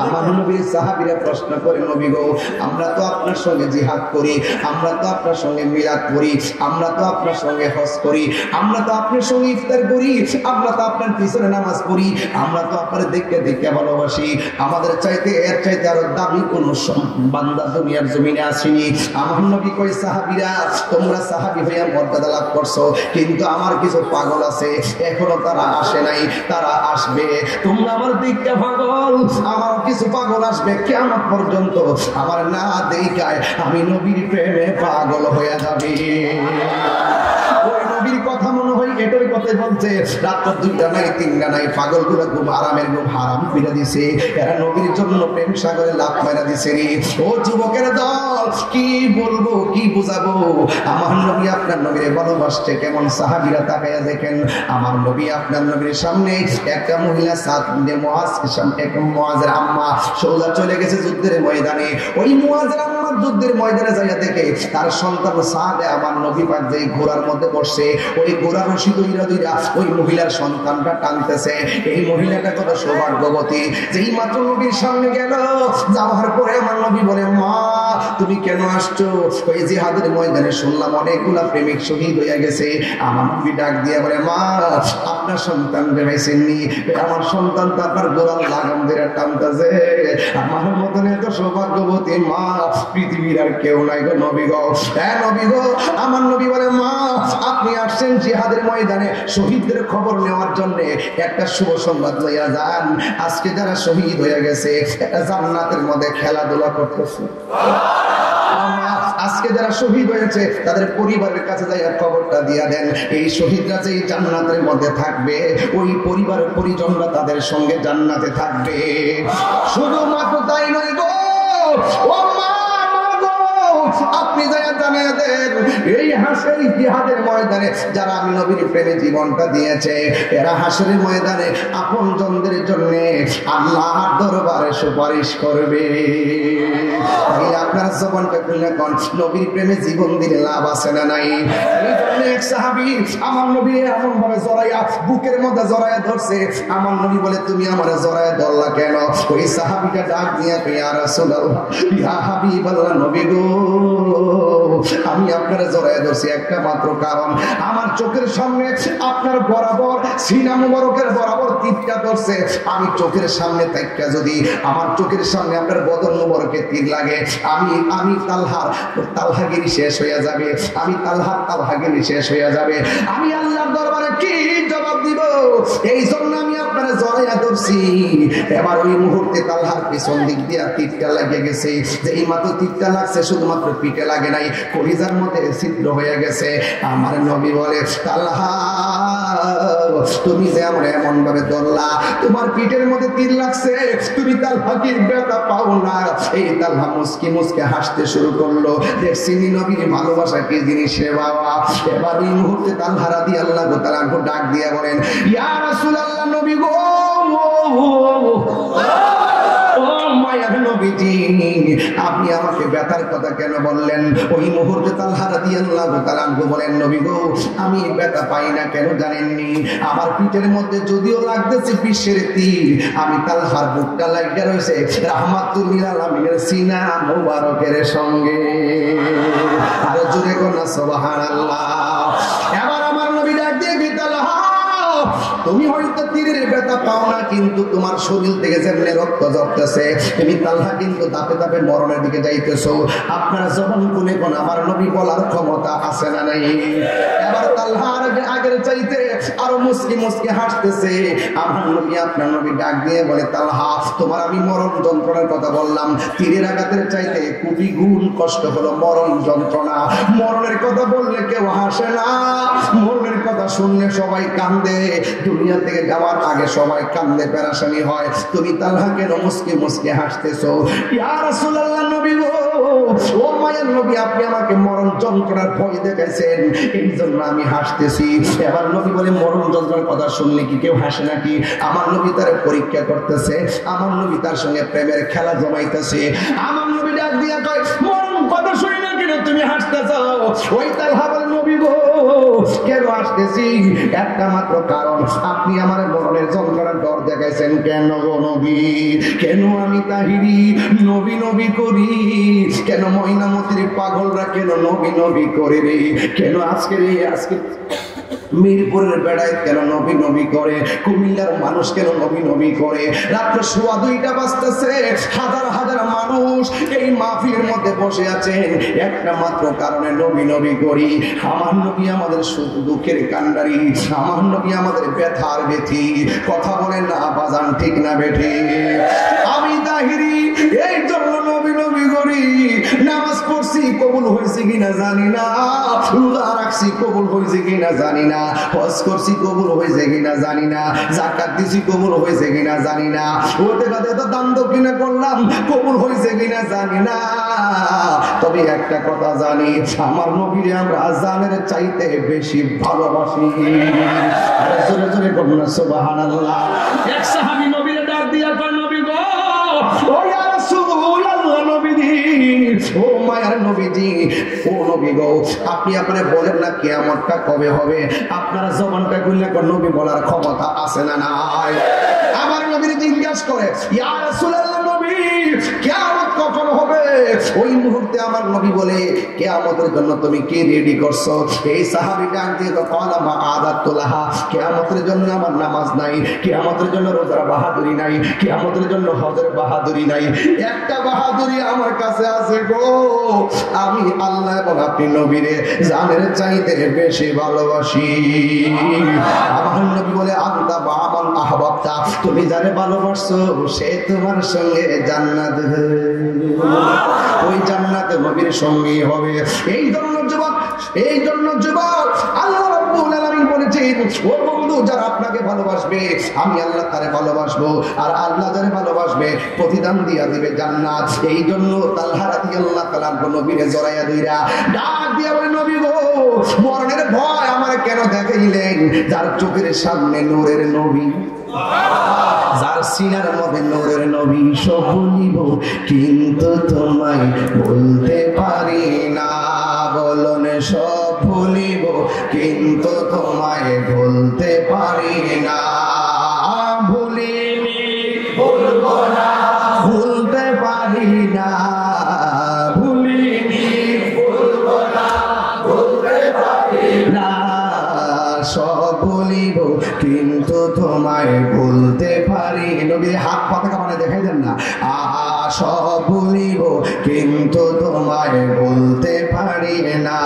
আমার নবীর সাহাবীরা প্রশ্ন করে নবী গো আমরা তো আপনার সঙ্গে জিহাদ করি আমরা তো আপনার সঙ্গে মিলাদ করি আমরা তো আপনার সঙ্গে হজ করি আমরা তো আপনার সঙ্গে ইফতার করি আমরা তো আপনার পিছনে নামাজ পড়ি আমরা তো আপনার দেখতে দেখতে ভালোবাসি আমাদের চাইতে এর চাইতে আরো দামি কোন বান্দা দুনিয়ার জমিনে আসেনি আমার নবী কই সাহাবীরা তোমরা সাহাবী হইয়া মর্যাদা লাভ করছো কিন্তু আমার কিছু পাগল আছে এখনো তারা আসে নাই তারা আসবে তোমরা আমার দিকটা পাগল আমার কিছু পাগল আসবে কিয়ামত পর্যন্ত আমার না দেখায় আমি নবীর প্রেমে পাগল হয়ে যাবে ওই নবীর কথা মনে হয় এটার কথাই বলছে রাত 2টা নাই 3টা নাই পাগলগুলো ঘুম আরামের ঘুম হারাম ফিরে দিছে এরা নবীর জন্য প্রেম সাগরে লাভ মারা দিছে রে ও যুবকের দল কি বলবো কি বুঝাবো আমার নবী আপনার নবীর ভালোবাসছে কেমন সাহাবীরা তাকায়া দেখেন আমার নবী আপনার নবীর সামনে একটা মহিলা সাত ইবনে মুআজের সামনে এক মুআজের আম্মা সৌদা চলে গেছে যুদ্ধের ময়দানে ওই মুআজের আম্মা যুদ্ধের ময়দানে যাইয়া দেখে তার সন্তান সাদে আমার নবী পাক যেই ঘোড়ার মধ্যে বসে ওই ঘোড়ার রশি দইরা দইরা ওই মহিলার সন্তানটা টানতেছে এই মহিলাটা কত সৌভাগ্যবতী যেই মাত্র নবীর সামনে গেল যাওয়ার পরে আমার নবী বলে মা তুমি কেন আসছো ওই জিহাদের ময়দানে শুনলাম অনেকগুলা প্রেমিক শহীদ হয়ে গেছে আমার নবী ডাক দিয়ে বলে মা আপনার সন্তান বেড়াইছেননি আমার সন্তান তো আপনার গোলাম লাগাম ধরে টানতেছে আমার মতন এত সৌভাগ্যবতী মা পৃথিবীর আর কেউ নাই গো নবী গো হ্যাঁ নবী গো আমার নবী বলে মা আপনি আসছেন জিহাদের ময়দানে শহীদদের খবর নেওয়ার জন্য একটা শুভ সংবাদ লইয়া যান আজকে যারা শহীদ হয়ে গেছে জান্নাতের মধ্যে খেলাধুলা করতেছে আজকে যারা শহীদ হয়েছে তাদের পরিবারের কাছে যাই খবরটা দিয়া দেন এই শহীদরা যে জান্নাতের মধ্যে থাকবে ওই পরিবারের পরিজনরা তাদের সঙ্গে জান্নাতে থাকবে শুধুমাত্র তাই নয় গো ও মা আপনি জানিয়ে দেন এই হাসের জিহাদের ময়দানে যারা আমি নবীর প্রেমে জীবনটা দিয়েছে এরা হাসের ময়দানে আপনজনদের জন্য আল্লাহর দরবারে সুপারিশ করবে তাহলে আপনার জীবনটা খুলে কোন নবীর প্রেমে জীবন দিলে লাভ আছে না নাই এই জন্য এক সাহাবী আমার নবী এমন ভাবে জড়াইয়া বুকের মধ্যে জড়াইয়া ধরছে আমার নবী বলে তুমি আমারে জড়াইয়া ধরলা কেন ওই সাহাবীটা ডাক দিয়া কই ইয়া রাসূলুল্লাহ ইয়া হাবিবাল্লাহ নবী গো আমি আপনার জড়াইয়া ধরছি একটা মাত্র কারণ আমার চোখের সামনে আপনার বরাবর সিনা মুবারকের বরাবর তীরটা ধরছে আমি চোখের সামনে তাইকা যদি আমার চোখের সামনে আপনার বদন মুবারকে তীর লাগে আমি তালহাগিরি শেষ হয়ে যাবে আমি তালহাগিরি শেষ হয়ে যাবে আমি আল্লাহর দরবারে কি জবাব দিব এই জন্য আমি আপনারা জড়াইয়া ধরছি। এবার ওই মুহূর্তে তালহার পেছন দিক দিয়ে তীরটা লেগে গেছে। যে এই মাত্র তীরটা লাগছে, শুধুমাত্র পিঠে লাগে নাই, কলিজার মধ্যে ছিদ্র হয়ে গেছে। আমার নবী বলে, তালহা তুমি যে আমরা এমন ভাবে ধরলা, তোমার পিঠের মধ্যে তীর লাগছে, তুমি তালহা কি ব্যথা পাও না? এই তালহা মুসকি মুসকে হাসতে শুরু করলো। দেখছি নবীর ভালোবাসা কি জিনিস রে বাবা। এবার এই মুহূর্তে তালহা রাদিয়াল্লাহু তাআলা আনহু ডাক দিয়ে বলেন, ইয়া রাসূলুল্লাহ, নবী গো, ও মায়ার নবীজি, আপনি আমাকে ব্যথার কথা কেন বললেন? ওই মুহূর্তে তালহা রাদিয়াল্লাহু তাআলা আনহু বলেন, নবী গো, আমি ব্যথা পাই না কেন জানেননি? আমার পিঠের মধ্যে যদিও লাগতেছে বিশ্বের তীর, আমি তালহার বুকটা লাগিয়ে রয়েছে রাহমাতুল লিল আলামিনের সিনা মুবারকের সঙ্গে। আর জোরে কোন সুবহানাল্লাহ। এবার আমার নবী ডাক দিয়ে কি, তালহা তুমি হয়তো তীরের ব্যথা পাও না, কিন্তু তোমার শরীর থেকে যেমনি রক্ত ঝরতেছে, তুমি তালহা কিন্তু ধাপে ধাপে মরণের দিকে যাইতেছো। আপনারা যখন কোনে কোন আমার নবী বলার ক্ষমতা আছে না নাই? এবার তালহার আগের চাইতে আরো মুসকি মুসকি হাসতেছে। আমার নবী, আপনার নবী ডাক দিয়ে বলে, তালহা তোমার আমি মরণ যন্ত্রণার কথা বললাম, তীরের আঘাতের চাইতে কোটি গুণ কষ্ট হলো মরণ যন্ত্রণা। মরণের কথা বললে কেউ হাসে না, মরণের কথা শুনলে সবাই কান্দে। দুনিয়া থেকে যাওয়ার আগে সবাই কান্দে, পেরেশানি হয়। তুমি তালহা কেন মুসকি মুসকি হাসতেছো? ইয়া রাসূলুল্লাহ, নবী গো, ও মায়ের নবী, আপনি আমাকে মরণ যন্ত্রণার ভয় দেখাইছেন, এই জন্য আমি হাসতেছি। এবার নবী বলে, মরণ যন্ত্রণার কথা শুনলে কি কেউ হাসে নাকি? আমার নবী তার পরীক্ষা করতেছে, আমার নবী তার সঙ্গে প্রেমের খেলা জমাইতেছে। আমার নবী ডাক দিয়া কয়, মরণ কথা শুনি না কেন তুমি হাসতেছ? ওই তালহা বলে, নবী গো, কেন হাসতেছি? একটা মাত্র কারণ, আপনি আমার মরণের যন্ত্রণার ডর দেখাইছেন। কেন গো নবী? কেন আমি তাহিরি নবী নবী করি? কেন ময়নামতির পাগলরা কেন নবী নবী করে রে? কেন আজকে মিরপুরের বেড়ায় কেন নবী নবী করে? কুমিল্লার মানুষ কেন নবী নবী করে? রাত্র 2:15 বাজতেছে, হাজার হাজার মানুষ এই মাহফিলের মধ্যে বসে আছেন, একটা মাত্র কারণে নবী নবী করি। আমার নবী আমাদের সুখ দুঃখের কান্ডারি, আমার নবী আমাদের ব্যথার ব্যথি। কথা বলেন না বাজান, ঠিক না বেঠি? আমি তাহিরি এই জন্য নবী নবী করি। নামাজ পড়ছি কবুল হয়েছে কিনা জানি না, রোজা রাখছি কবুল হয়েছে কিনা জানি না, হজ করছি কবুল হয়েছে কিনা জানি না, যাকাত দিছি কবুল হয়েছে কিনা জানি না, ওতে কাতে তো দান দক্ষিণা করলাম কবুল হয়েছে কিনা জানি না। তবে একটা কথা জানি, আমার নবীরে আমরা জানের চাইতে বেশি ভালোবাসি। আরে জোরে জোরে বলুন না সুবহানাল্লাহ। এক সাহাবী নবীরে ডাক দিয়া কয়, নবী গো, ও ইয়া রাসূলুল্লাহ, নবীজি, ও মায়ার নবীজি, ও নবী গো, আপনি আপনারা বলেন না কিয়ামতটা কবে হবে? আপনারা জবানটা খুললে নবী বলার ক্ষমতা আছে না নাই? আমার নবীর জিজ্ঞাসা করে, ইয়া রাসূলুল্লাহ, নবী কিয়ামত কখন হবে? ওই মুহূর্তে আমার নবী বলে, কিয়ামতের জন্য তুমি কি রেডি করছো? এই সাহাবী ডাক দিয়ে কলা মা আদাতুল্লাহা, কিয়ামতের জন্য আমার নামাজ নাই, কিয়ামতের জন্য রোজার বাহাদুরি নাই, কিয়ামতের জন্য হজের বাহাদুরি নাই, একটা বাহাদুরি আমার কাছে আছে গো, আমি আল্লাহ এবং আপনি নবীরে জানের চাইতে বেশি ভালোবাসি। আমার নবী বলে, আনতা বামান আহবাবতা, তুমি যারে ভালোবাসছো সে তোমার সঙ্গে জান্নাত, ওই জান্নাতে নবীর সঙ্গী হবে। এই জন্য যুবক আল্লাহ রাব্বুল আলামিন বলেছেন, ও বন্ধু, যারা আপনাকে ভালোবাসবে আমি আল্লাহ তারে ভালোবাসবো, আর আল্লাহ যারে ভালোবাসবে প্রতিদান দিয়া দিবে জান্নাত। এই জন্য তালহা রাদিয়াল্লাহু তাআলা নবীরে জড়াইয়া ধইরা ডাক দিয়া বলে, নবী গো, মরণের ভয় আমার কেন দেখাইলেন? যার চোখের সামনে নূরের নবী, যার সিনার মধ্যে নূরের নবী, সব বলিব কিন্তু তোমায় বলতে পারি না। বলন সব ভুলিব কিন্তু তোমায় বলতে পারি না। ভুলিনি ভুলবো না, ভুলতে পারি না, ভুলিনি ভুলবো না, ভুলতে পারি না। সব ভুলিব কিন্তু তোমায় ভুলতে পারি। নবীর হাত পতাকা মানে দেখাই দেন না, সব ভুলিব কিন্তু তোমায় বলতে পারি না।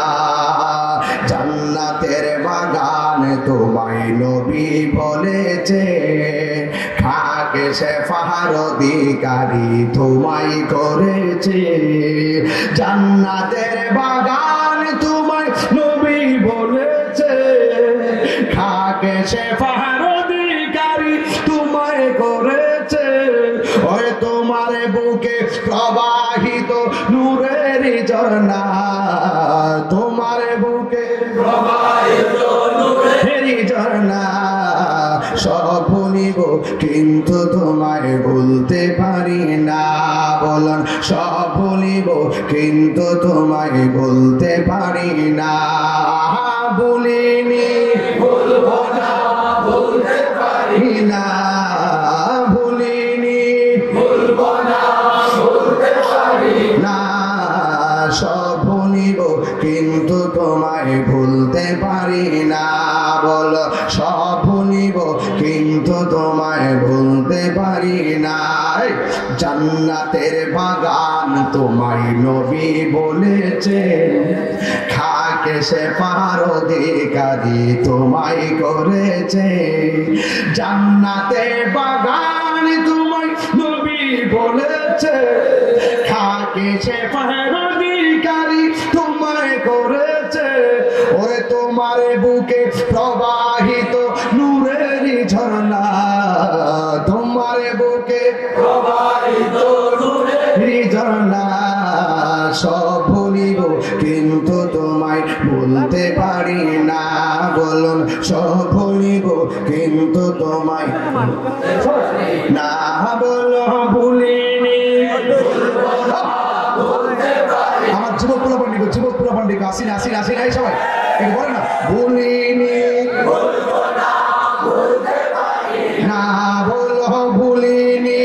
জান্নাতের বাগান তোমায় নবী বলেছে খাকে শেফার অধিকারী তোমায় করেছে জান্নাতের বাগান তোমায় নবী বলেছে খাকে শেফার অধিকারী তোমায় করেছে ওই তোমার বুকে প্রবাহিত নূরের ঝর্ণা তোমার বুকে প্রবাহিত নূরের ঝর্ণা সব ভুলিব কিন্তু তোমায় বলতে পারি না বলুন সব ভুলিব কিন্তু তোমায় বলতে পারি না বলিনি বলবো না বলতে পারি না ভুলিনি বলবো না বলতে পারি না সব ভুলিব কিন্তু তোমায় ভুলতে পারি না বল সব ভুলিব কিন্তু তোমায় ভুলতে পারি না জান্নাতের বাগান তোমায় নবী বলেছে খাকে শেফার অধিকারী তোমায় করেছে জান্নাতের বাগান তোমায় নবী বলেছে খাকে শেফার অধিকারী তোমায় করেছে ওরে তোমার বুকে প্রবাহিত নূরের ঝর্ণা তোমার বুকে প্রবাহিত নূরের ঝর্ণা সব ভুলিব কিন্তু তোমায় বলতে পারি না বলুন সব ভুলিব কিন্তু তোমায় না বলো ভুলিনি আমার যুবকপুরা পণ্ডিত আসিন এই সবাই বলে না ভুলিনি না বলো ভুলিনি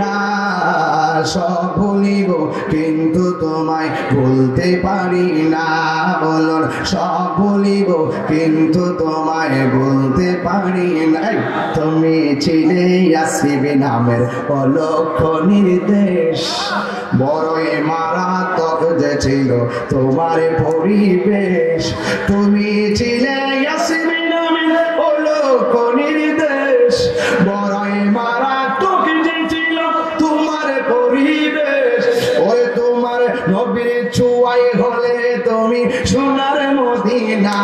না সব ভুলিব কিন্তু তোমায় বলতে পারি না বলুন সব ভুলিব কিন্তু তোমায় বলতে পারি না তুমি ছিলে ইয়াসিবি নামের অলক্ষ নির্দেশ বড়ই মারাত্মক যে ছিল তোমার পরিবেশ তুমি ছিলে ইয়াসিবি নামের অলক্ষ নির্দেশ বড়ই মারাত্মক যে ছিল তোমার পরিবেশ ওই তোমার নবীর ছোঁয়াই হলে তুমি সোনার মদিনা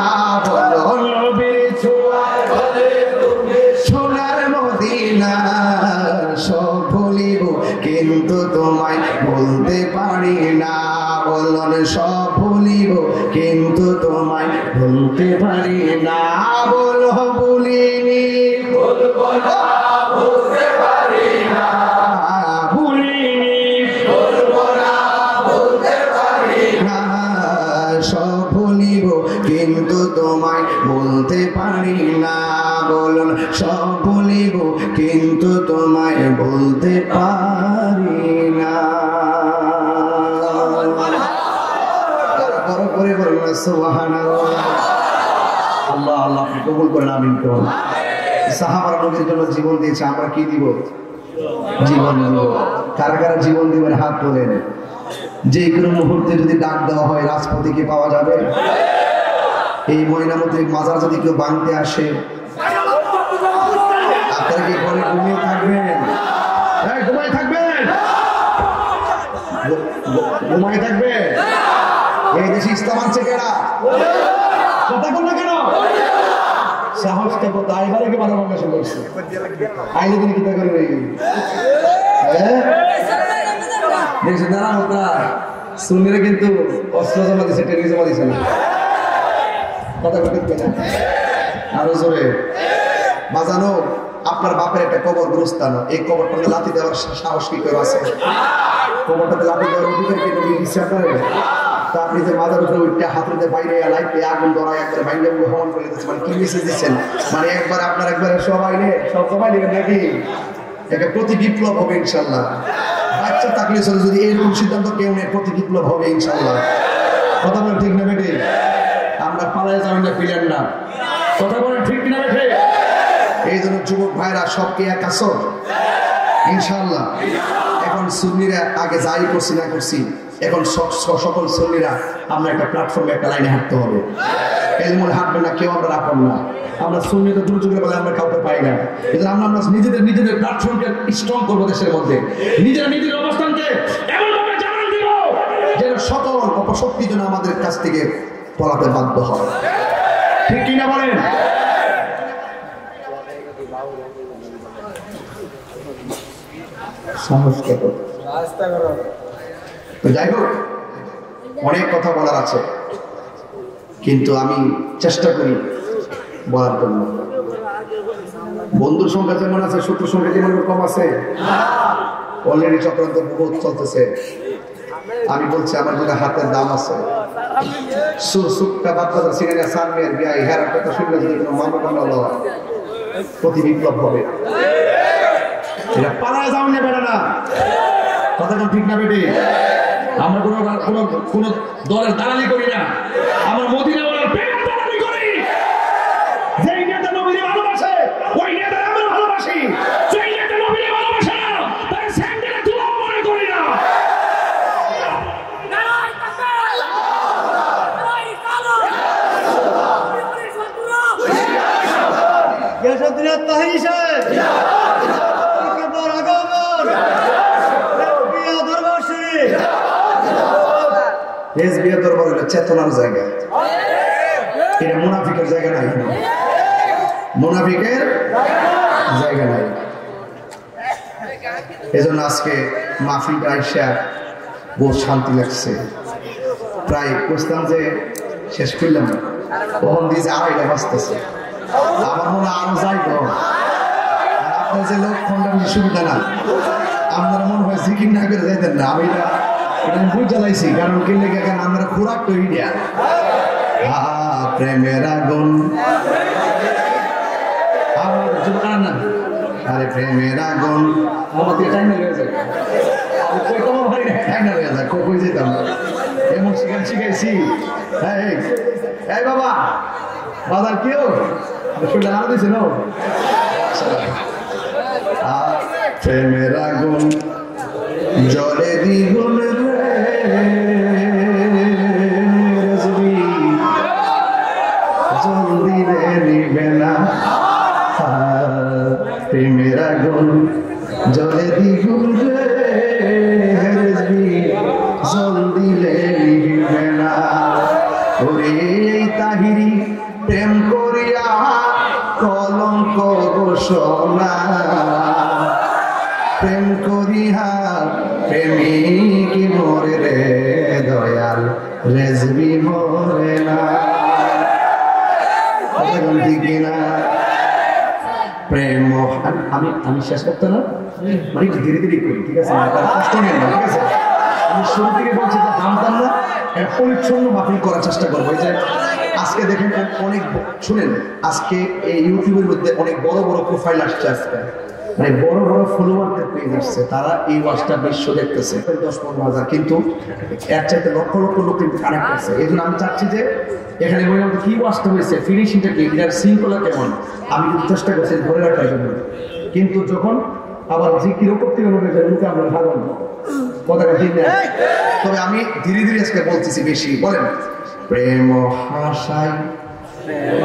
বলো নবীর ছোঁয়াই হলে তুমি সোনার মদিনা সব ভুলিব কিন্তু তোমায় বলতে পারি না বলুন সব ভুলিব কিন্তু তোমায় বলতে পারি না বলো ভুলিনি বলবো না বলতে পারি না ভুলিনি বলবো না বলতে পারি না সব ভুলিব কিন্তু তোমায় বলতে পারি না বলুন সব ভুলিব কিন্তু তোমায় বলতে পারি না বড় করে বলুন সুবহানাল্লাহ আল্লাহ আল্লাহ আপনি কবুল করেন আমিন করুন সাহাবারা নবীর জন্য জীবন দিয়েছে আমরা কি দিব জীবন দিব কারা কারা জীবন দিবেন হাত তোলেন যে কোনো মুহূর্তে যদি ডাক দেওয়া হয় রাজপথে কি পাওয়া যাবে এই ময়নামতির মাজার যদি কেউ বাঁধতে আসে আপনারা কি ঘরে ঘুমিয়ে থাকবেন ঘুমাই থাকবেন ঘুমাই থাকবেন এই দেশে ইসলাম আনছে কেনা কথা বল না কেন সাহস থেকে তাই বলে কি ভালো বাংলা শুনছে আইলে তিনি কি করবে দেখছেন না ওটা সুন্নিরা কিন্তু অস্ত্র জমা দিচ্ছে টেলি জমা দিচ্ছে না কথা বলতে না আরো জোরে বাজানো আপনার বাপের একটা কবর গুরুস্থান এই কবরটাকে লাথি দেওয়ার সাহস কি করে আছে কবরটাতে লাথি দেওয়ার অধিকার কি নবী দিচ্ছে আপনার তা আপনি যে মাজার উপরে উঠতে হাতের বাইরে লাইটে আগুন ধরায় একবার বাইরে ভ্রমণ করে দিচ্ছেন মানে কি মেসেজ দিচ্ছেন মানে একবার আপনার একবারে সবাই সব সবাই নেবেন নাকি একটা প্রতি বিপ্লব হবে ইনশাল্লাহ বাচ্চা থাকলে চলে যদি এরকম সিদ্ধান্ত কেউ নেই প্রতি বিপ্লব হবে ইনশাল্লাহ কথা বলেন ঠিক না বেটে আমরা পালায় যাবেন না ফিরেন না কথা বলেন ঠিক না বেটে এই জন্য যুবক ভাইরা সবকে এক আসো ইনশাল্লাহ এখন সুন্নিরা আগে যাই করছি না করছি এখন সকল সুন্নিরা আমরা একটা প্ল্যাটফর্মে একটা লাইনে হাঁটতে হবে। এলমুল হাঁটবে না কেউ, আমরা রাখব না। আমরা সুন্নিতে দুর্যোগের বলে আমরা কাউকে পাই না। এজন্য আমরা নিজেদের প্ল্যাটফর্মকে স্ট্রং করবো দেশের মধ্যে, নিজের অবস্থানকে এমনভাবে জানান দিব যেন সকল অপশক্তি যেন আমাদের কাছ থেকে পলাতে বাধ্য হয়। ঠিক কিনা বলেন? তো যাই হোক, অনেক কথা বলার আছে, কিন্তু আমি চেষ্টা করি বলার জন্য। বন্ধুর সংখ্যা যেমন আছে, শত্রুর সংখ্যা যেমন কম আছে। অলরেডি চক্রান্ত বহুত চলতেছে। আমি বলছি আমার যেটা হাতের দাম আছে, প্রতি বিপ্লব হবে। এটা পালায় যাও না বেটা না, কথা ঠিক না বেটে? আমরা কোন দলের দালালি করি না, আমরা মদিনাওয়ালার প্রেমের দালালি করি। যেই নেতা নবীকে ভালোবাসে ওই নেতা আমরা ভালোবাসি, যেই নেতা নবীকে ভালোবাসে না তার স্যান্ডেলে তুলা মনে করি না। দরবার হলো চেতনার জায়গা, এটা মুনাফিকের জায়গা নাই, মুনাফিকের জায়গা নাই। এজন্য আজকে মাহফিলটা আইসা বহু শান্তি লাগছে। প্রায় বুঝতাম যে শেষ করলাম, তখন দিয়ে 2:30 বাজতেছে। আমার মনে আরো যাইব। আপনার যে লক্ষণটা বেশি সুবিধা না, আপনার মনে হয় জিকির না করে যাইতেন না। আমি বুঝ জ্বালাইছি, কারণ কি লেগে কেন আমরা খোরাক তৈরি দেয়া প্রেমের আগুন না। আরে প্রেমের আগুন আমাদের টাইম হয়ে যায়, কই যেতাম এমন শিখাইছি। এই বাবা বাজার কেউ শুনলে আরো দিছে না। প্রেমের আগুন জলে দ্বিগুণ জলদি নিবে না। প্রেমের আগুন জলে দ্বিগুণ জলদি নিবে না। ওরে তাহিরি প্রেম করিয়া কলঙ্ক ঘোষণা, প্রেম করিয়া প্রেমিক মরে রে দয়াল রেজবি মরে না। কিনা প্রেম আমি শেষ করতে না, মানে ধীরে ধীরে করি, ঠিক আছে? কষ্ট নেই না, ঠিক আছে? আমি শুরু থেকে বলছি যে জানতাম না, পরিচ্ছন্ন মাফিল করার চেষ্টা করবো। যে আজকে দেখেন অনেক শুনেন, আজকে এই ইউটিউবের মধ্যে অনেক বড় বড় প্রোফাইল আসছে, আজকে মানে বড় বড় ফলোয়ারদের পেজ আসছে, তারা এই ওয়াজটা বিশ্ব দেখতেছে 10-15 হাজার, কিন্তু এর চাইতে লক্ষ লক্ষ লোক কিন্তু কানেক্ট করছে। এই জন্য আমি চাচ্ছি যে এখানে মহিলাদের কি ওয়াজটা হয়েছে, ফিনিশিংটা কি, এটার শৃঙ্খলা কেমন, আমি কিন্তু চেষ্টা করছি ধরে রাখার জন্য। কিন্তু যখন আবার জিকিরও করতে হবে লোকে আমরা ভাবন কথাটা ঠিক না। তবে আমি ধীরে ধীরে আজকে বলতেছি বেশি। বলেন প্রেম হাসাই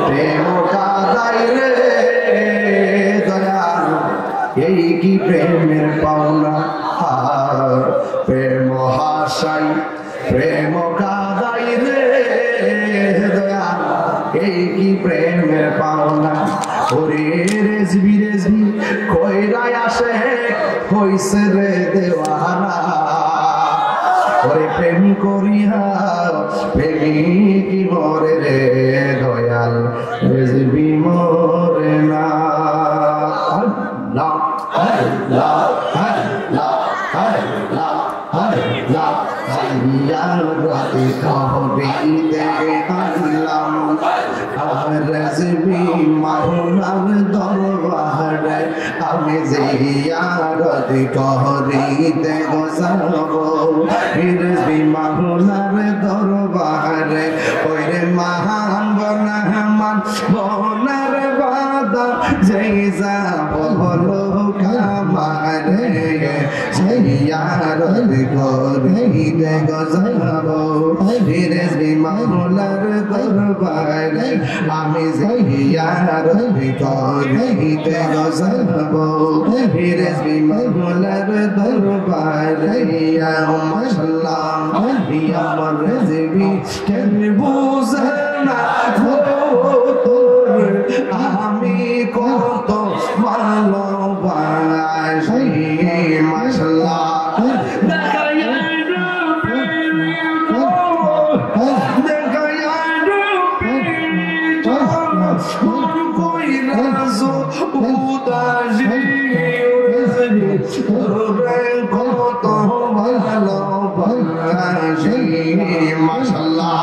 প্রেম কাদাই রে দয়াল, এই কি প্রেমের পাওনা। প্রেম হাসাই প্রেম কাদাই রে দয়াল, এই কি প্রেমের পাওনা। ওরে রেজবি রেজবি কইরাই আসে হইছে রে দেওয়ানা। ওরে প্রেম করিয়া প্রেমিক মরে রে দয়াল রেজবি মরে না। আল্লাহ আল্লাহ আল্লাহ আল্লাহ আল্লাহ জিয়ারতে কবরিতে আনলাম, রেজবি মাওলার দরবারে আমি জিয়ারত কবরিতে গোসাবো। রেজবি মাওলার দরবারে ওরে মহান বনামান বনার বাদা যেই যাব হলো কামারে, সেই জিয়ারত করিতে যাব রেজবি মাওলার দরবারে আমি জিয়ারত করিতে যাব রেজবি মাওলার দরবারে ইয়া মাশাআল্লাহ ইয়া আমার রেজবি কেন বুঝে না আমি কত ভালোবাসি মাশাআল্লাহ কত ভালোবাসি মাশাআল্লাহ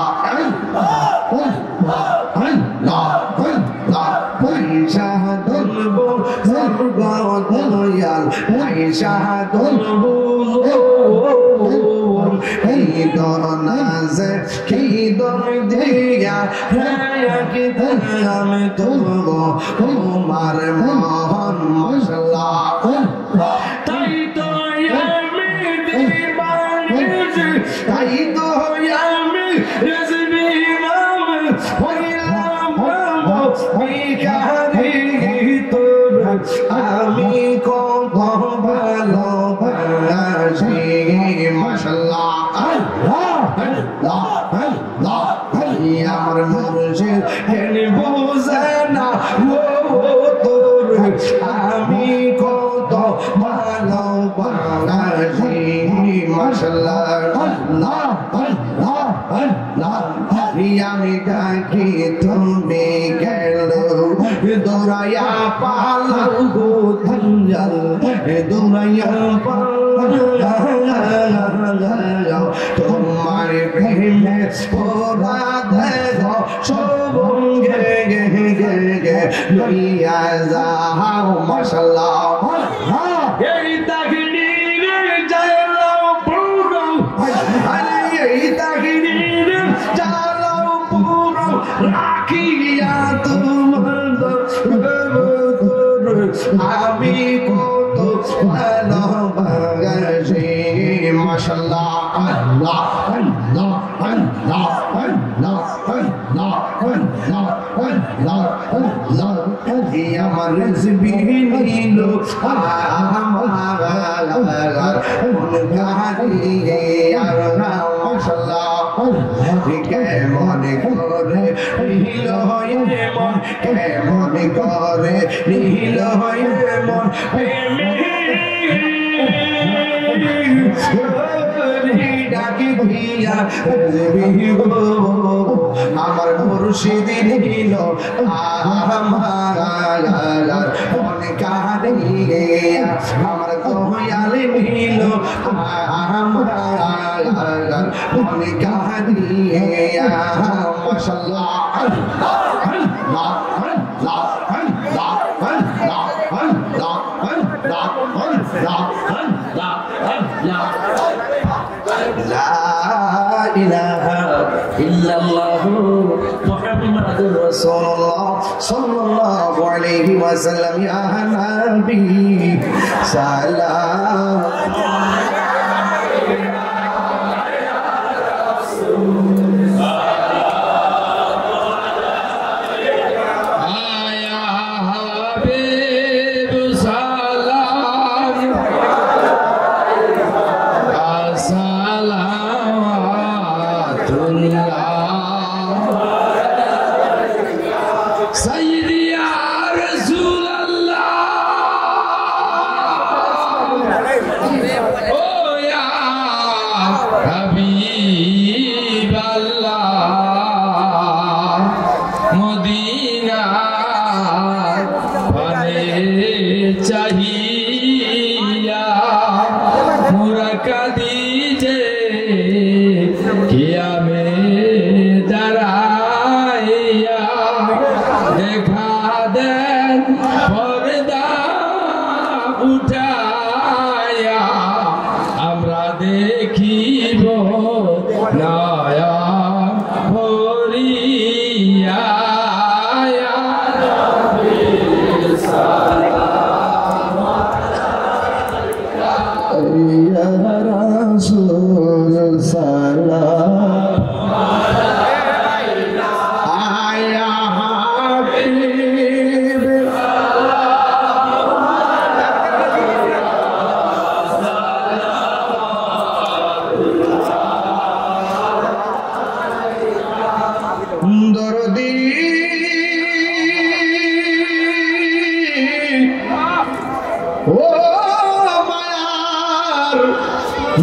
তোমার মোহন মাশাআল্লাহ তাই তো আমি দিবানিজি তাই তো আমি রেজবি ইমাম হইলাম ভিখারি তোর আমি কত ভালোবাসি মাশাআল্লাহ আমার মুর্শিদ কেন বুঝে না তোর আমি কত ভালোবাসি মাশাআল্লাহ আমি ডাকি তুমি গেল দৌড়াইয়া পালাও গো ধঞ্জল দৌড়াইয়া পালাও তোমার প্রেমে ওরা দেখো সবঙ্গে গে গে গে লইয়া যাও মাশাআল্লাহ এই তাগিনীর জালাও পুরো এই তাগিনীর জালাও পুরো রাখিয়া তোমার আমি কত ভালোবাসি মাশাআল্লাহ আল্লাহ আল্লাহ আল্লাহ আল্লাহ আল্লাহ আল্লাহ আল্লাহ আল্লাহ আমার রেজবি নিল আমার মাশাআল্লাহ কেমন করে নীল হয়ে মন কেমন করে নীল হয়ে মন ডাকি দিয়া আমার মুর্শিদ নিল আমার আমার দয়াল নিল আমার কাহিয়া মাশাআল্লাহ মুহাম্মাদুর রাসূলুল্লাহ সাল্লাল্লাহু আলাইহি ওয়াসাল্লাম ইয়া নবী সালাম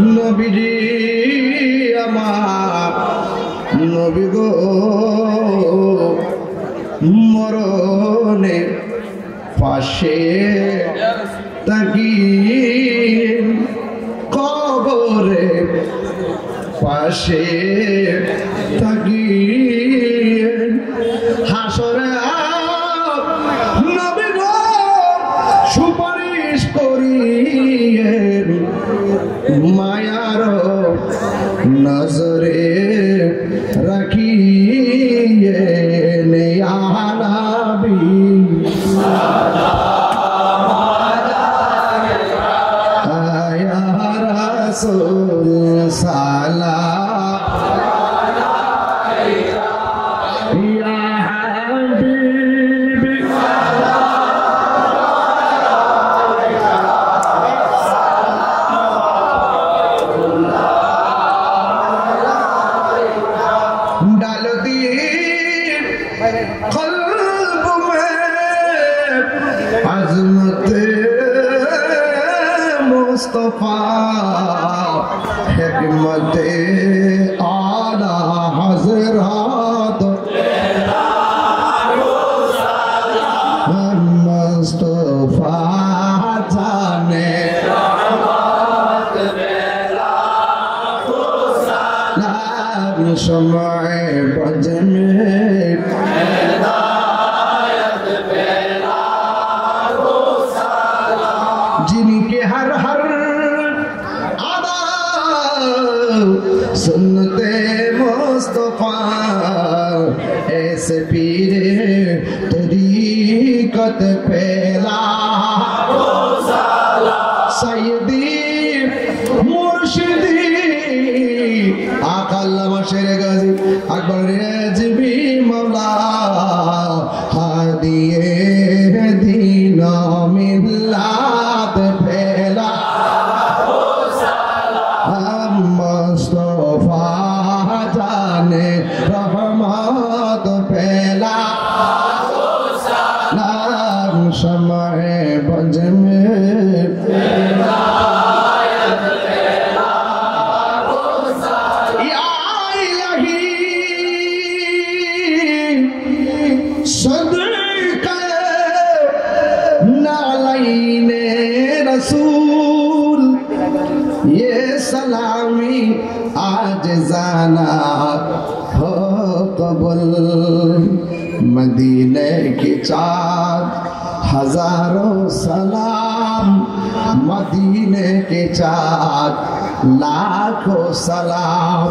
নবীজি আমার নবী গো মরণে পাশে তাকিয়ে কবরে পাশে তাকিয়ে হাসরে নবী গো সুপারিশ করিয়ে মায়ার নজরে রাখিয়ে নেয়ালাবি আয়া রাসূল সালাম ইয়া হাবিবি डाल दिए क़ल्ब में अज़मत मुस्तफ़ा हिकमत आला हज़रत मुस्तफ़ा जाने शम्अ बज में जिनके हर हर अदा सुनते मुस्तफा ऐसे पीरे तरीकत पहला सैयदी मुर्शिदी आकाल्लामा शेरे गाजी अकबर रेजवी मौला हादिए दीना मिल्लात फैला हम मुस्तफा जाने रहमत फैला नाम शम्अ बज में रसूल ये सलामी आज जाना हो कबूल मदीने की चाँद हजारों सलाम मदीने के चाँद लाखों सलाम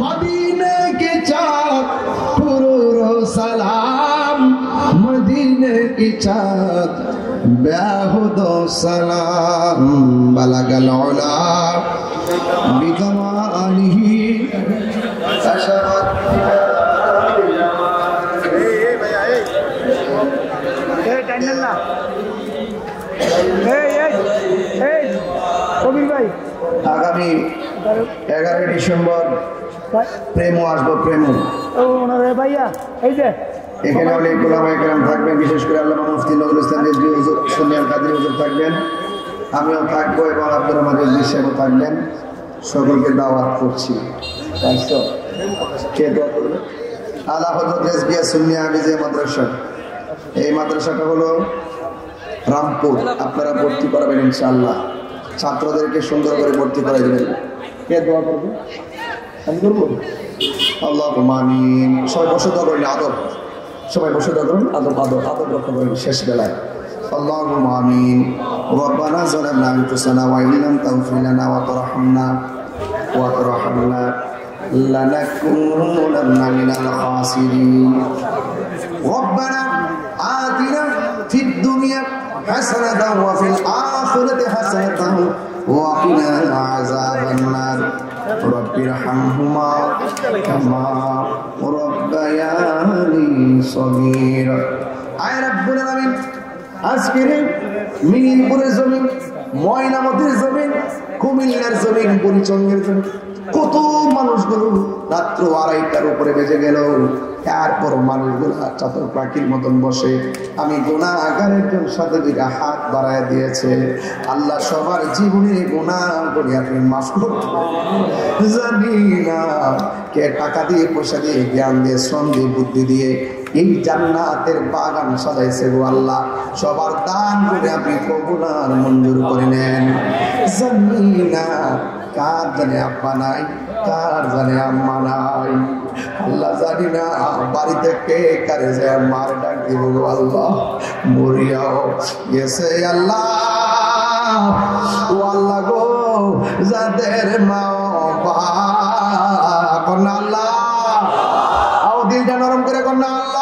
मदीने के चाँद करोड़ों सलाम मदीने की चाँद बेहुदो सलाम बलगल उला बिकमालिही अशरत
टेंशन ना কবির ভাই
আগামী 11 ডিসেম্বর প্রেমো আসবো প্রেমো
ওনারে ভাইয়া এই যে
এখানে অনেক ওলামায়ে কেরাম থাকবেন বিশেষ করে আল্লামা মুফতি নজরুল ইসলাম রিজভী হুজুর সুন্নিয়াল কাদের হুজুর থাকবেন আমিও থাকবো এবং আব্দুর রহমান রিজভী সাহেবও থাকবেন সকলকে দাওয়াত করছি তাইতো কে দোয়া করবে আলা হযরত রিজভিয়া সুন্নিয়া হাফিজিয়া মাদ্রাসা এই মাদ্রাসাটা হলো রামপুর আপনারা ভর্তি করাবেন ইনশাআল্লাহ ছাত্রদেরকে সুন্দর করে ভর্তি করাই দেবেন কে দোয়া করবে আমি করব আল্লাহুম্মা আমিন সবাই বসে দোয়া করেন আদব সবাই বসে দোয়া করুন আদব আদব আদব রক্ষা করেন শেষ বেলায় আল্লাহুম্মা আমিন রব্বানা যালামনা আনফুসানা ওয়া ইন লাম তাগফির লানা ওয়া তারহামনা লানাকুনান্না মিনাল খাসিরিন রব্বানা আতিনা ফিদ দুনিয়া হাসানাতাও ওয়া ফিল আখিরাতি হাসানাতাও ওয়া কিনা আযাবান নার রব্বিরহামহুমা কামা রাব্বায়ানি সগীরা আয় রব্বুল আলামিন আজকের মিনিপুরের জমিন ময়নামতির জমিন কুমিল্লার জমিন পরিচঙ্গের জমিন কত মানুষগুলো রাত্র 2:30টার উপরে বেজে গেল এরপর মানুষগুলা চাতক পাখির মতন বসে। আমি গুনাহগারের জন্য সাথে দুইটা হাত বাড়ায় দিয়েছে। আল্লাহ সবার জীবনে গুনাহগুলি আপনি মাফ করুন। জানি না কে টাকা দিয়ে, পয়সা দিয়ে, জ্ঞান দিয়ে, শ্রম দিয়ে, বুদ্ধি দিয়ে এই জান্নাতের বাগান সাজাইছে গো আল্লাহ। সবার দান করে আপনি কবুল আর মঞ্জুর করে নেন। জানি না কার জানে আব্বা নাই, কার জানে আম্মা নাই। আল্লাহ জানি না বাড়িতে কে কারে যে মার ডাক দিব গো আল্লাহ। মরিয়াও গেছে আল্লাহ, ও আল্লাহ গো যাদের মা বাবা কন্যা আল্লাহ, আও দিলটা নরম করে কন্যা আল্লাহ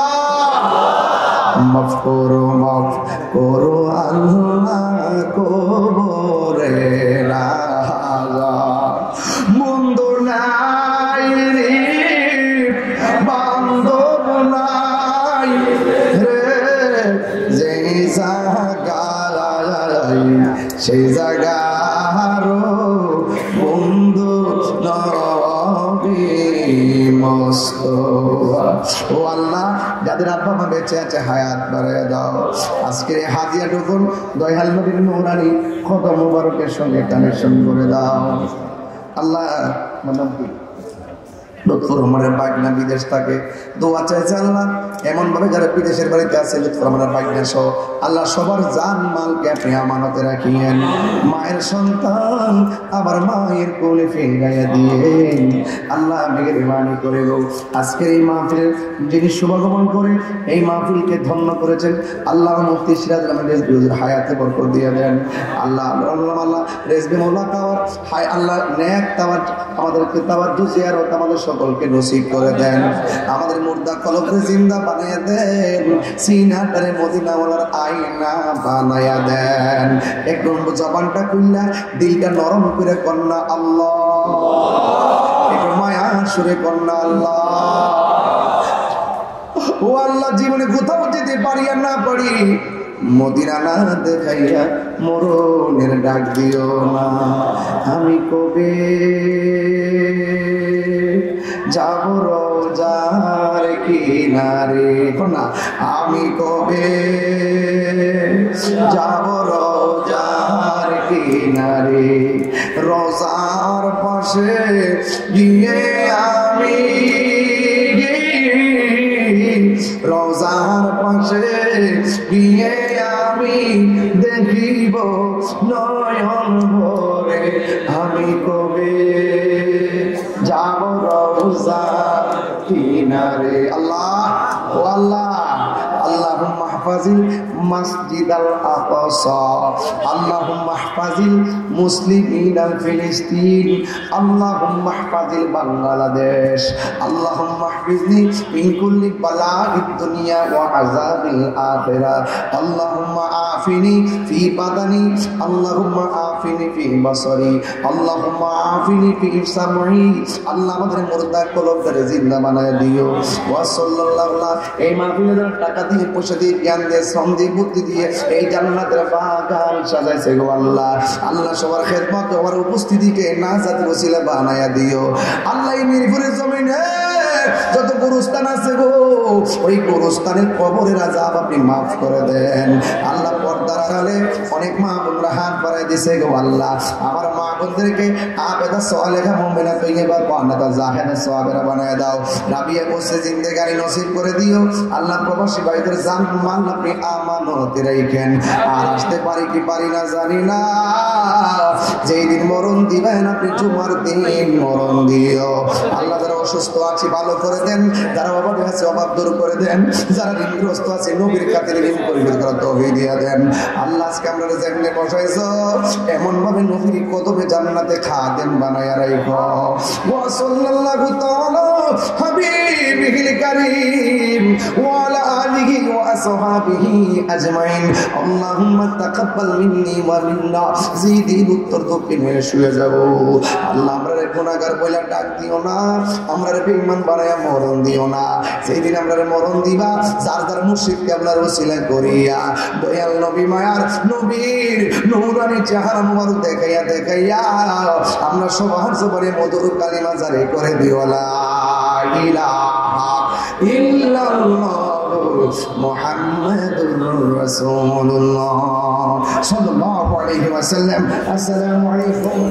মাফ করো আল্লাহ কবরে রাজা। মন্দ নাই রে বান্ধব নাই রে, যে জায়গায় সেই জায়গার বন্ধু নবী মুস্তাফা। ও আল্লাহ, যাদের আব্বা মা বেঁচে আছে হায়াত বাড়ায় দাও। আজকে হাদিয়া টুকুন দয়াল নবীর নূরানি খত মুবারকের সঙ্গে কানেকশন করে দাও আল্লাহ। মানে লুৎফর রহমানের বাইকনা বিদেশ থাকে, দোয়া চাইছে আল্লাহ এমন ভাবে যারা বিদেশের বাড়িতে আছে লুৎফর রহমানের বাইকনা সহ আল্লাহ সবার জান মালকে আপনি আমানতে রাখিয়েন। মায়ের সন্তান আবার মায়ের কোলে ফিরাইয়া দিয়েন আল্লাহ। মেহেরবানি করে গো আজকের এই মাহফিলের যিনি শুভাগমন করে এই মাহফিলকে ধন্য করেছেন আল্লাহ মুফতি সিরাজুল আলম রেজভী হুজুর হায়াতে বরকত দিয়ে দেন আল্লাহ। আল্লাহ রেজভী মোল্লা তাওয়ার হায় আল্লাহ নেক তাওয়ার আমাদেরকে তাওয়াজ্জু জিয়ারত আমাদের সকলকে নসিব করে দেন। আমাদের মুর্দা কলবকে জিন্দা বানিয়ে দেন, সিনাটারে মদিনাওয়ালার আয়না বানায়া দেন। একটু জবানটা খুললা দিলটা নরম করে কন্যা আল্লাহ, একটু মায়া সুরে কন্যা আল্লাহ। ও আল্লাহ, জীবনে কোথাও যেতে পারি আর না পারি মদিনা না দেখাইয়া মরণের ডাক দিও না। আমি কবে যাব রোজার কিনারে না, আমি কবে যাব রোজার কিনারে, রোজার পাশে গিয়ে আমি রোজার পাশে গিয়ে আমি দেখিব নয়ন ভরে। আমি কবে যাব রোজার কিনারে আল্লাহ। ও আল্লাহ, আল্লাহুম্মা হাফাজিল মাসজিদাল আকসা, আল্লাহুম্মা হাফাজিল মুসলিমিনা ফিলিস্তিন, আল্লাহুম্মা হাফাজিল বাংলাদেশ, আল্লাহুম্মা হাফিজনি মিন কুল্লি বালাইদ দুনিয়া ওয়া আযাবিল আখিরাহ, আল্লাহুম্মা আফিনি ফি বাদানি, আল্লাহুম্মা আফিনি ফি বাসারি, আল্লাহুম্মা আফিনি ফি সামঈ। আল্লাহ আমাদের মুর্দা কলবটারে জিন্দা বানায় দিও। ওয়া সাল্লাল্লাহু এই মাহফিলে টাকা দিয়ে, পয়সা দিয়ে, জ্ঞান দিয়ে, শ্রম দিয়ে, বুদ্ধি দিয়ে এই জান্নাতের বাগান সাজাইছে গো আল্লাহ। আল্লাহ সবার খেদমত আমার উপস্থিতিকে নাজাতের ওসিলা বানায়া দিও আল্লাহ। এই মিরপুরের জমিনে যত গোরস্থান আছে গো, ওই গোরস্থানের কবরের আযাব আপনি মাফ করে দেন আল্লাহ। পর্দার আড়ালে অনেক মা বোনরা হাত বাড়ায় দিছে গো আল্লাহ। আমার মা বোনদেরকে আবেদা সালেহা মুমিনা তৈয়বা বানাতা জাহেদা সাবেরা বানায় দাও। রাবিয়া বসে জিন্দেগানি নসিব করে দিও আল্লাহ। প্রবাসী ভাইদের জান মাল আপনি আমানতে রাখেন। আর আসতে পারি কি পারি না জানি না, যেই দিন মরণ দিবেন আপনি জুমার দিন মরণ দিও আল্লাহ। যারা অসুস্থ আছে ভালো করে দেন, যারা অভাবে আছে অভাব দূর করে দেন, যারা ঋণগ্রস্ত আছে নবীর খাতিরে ঋণ পরিশোধ করার তৌফিক দিয়ে দেন আল্লাহ। আজকে আমরা যেমনে বসাইছো এমন ভাবে নবীর কদমে জান্নাতে খাদেম বানায়া রাখো। ওয়া সাল্লাল্লাহু তাআলা হাবিবিল কারীম ওয়া আলা আলিহি ওয়া আসহাবিহি আজমাইন। আল্লাহুম্মা তাকাব্বাল মিন্নি ওয়া মিন্না। জিদিন উত্তর দক্ষিণ হয়ে শুয়ে যাব আল্লাহ। আমরা গুনাহগার বইলা ডাক দিও না, আমরা বেঈমান বানায়া মরণ দিও না। সেদিন আমরা মরণ দিবা যার যার মুর্শিদকে আপনার ওসিলা করিয়া দয়াল নবী মায়ার নবীর নূরানি চেহারা মুবারক দেখাইয়া দেখাইয়া আমরা সবার জবানে মধুর কালিমা জারি করে দিও লা ইলাহা ইল্লাল্লাহ মুহাম্মাদুর রাসূলুল্লাহ সাল্লাল্লাহু আলাইহি ওয়াসাল্লাম। আসসালামু আলাইকুম।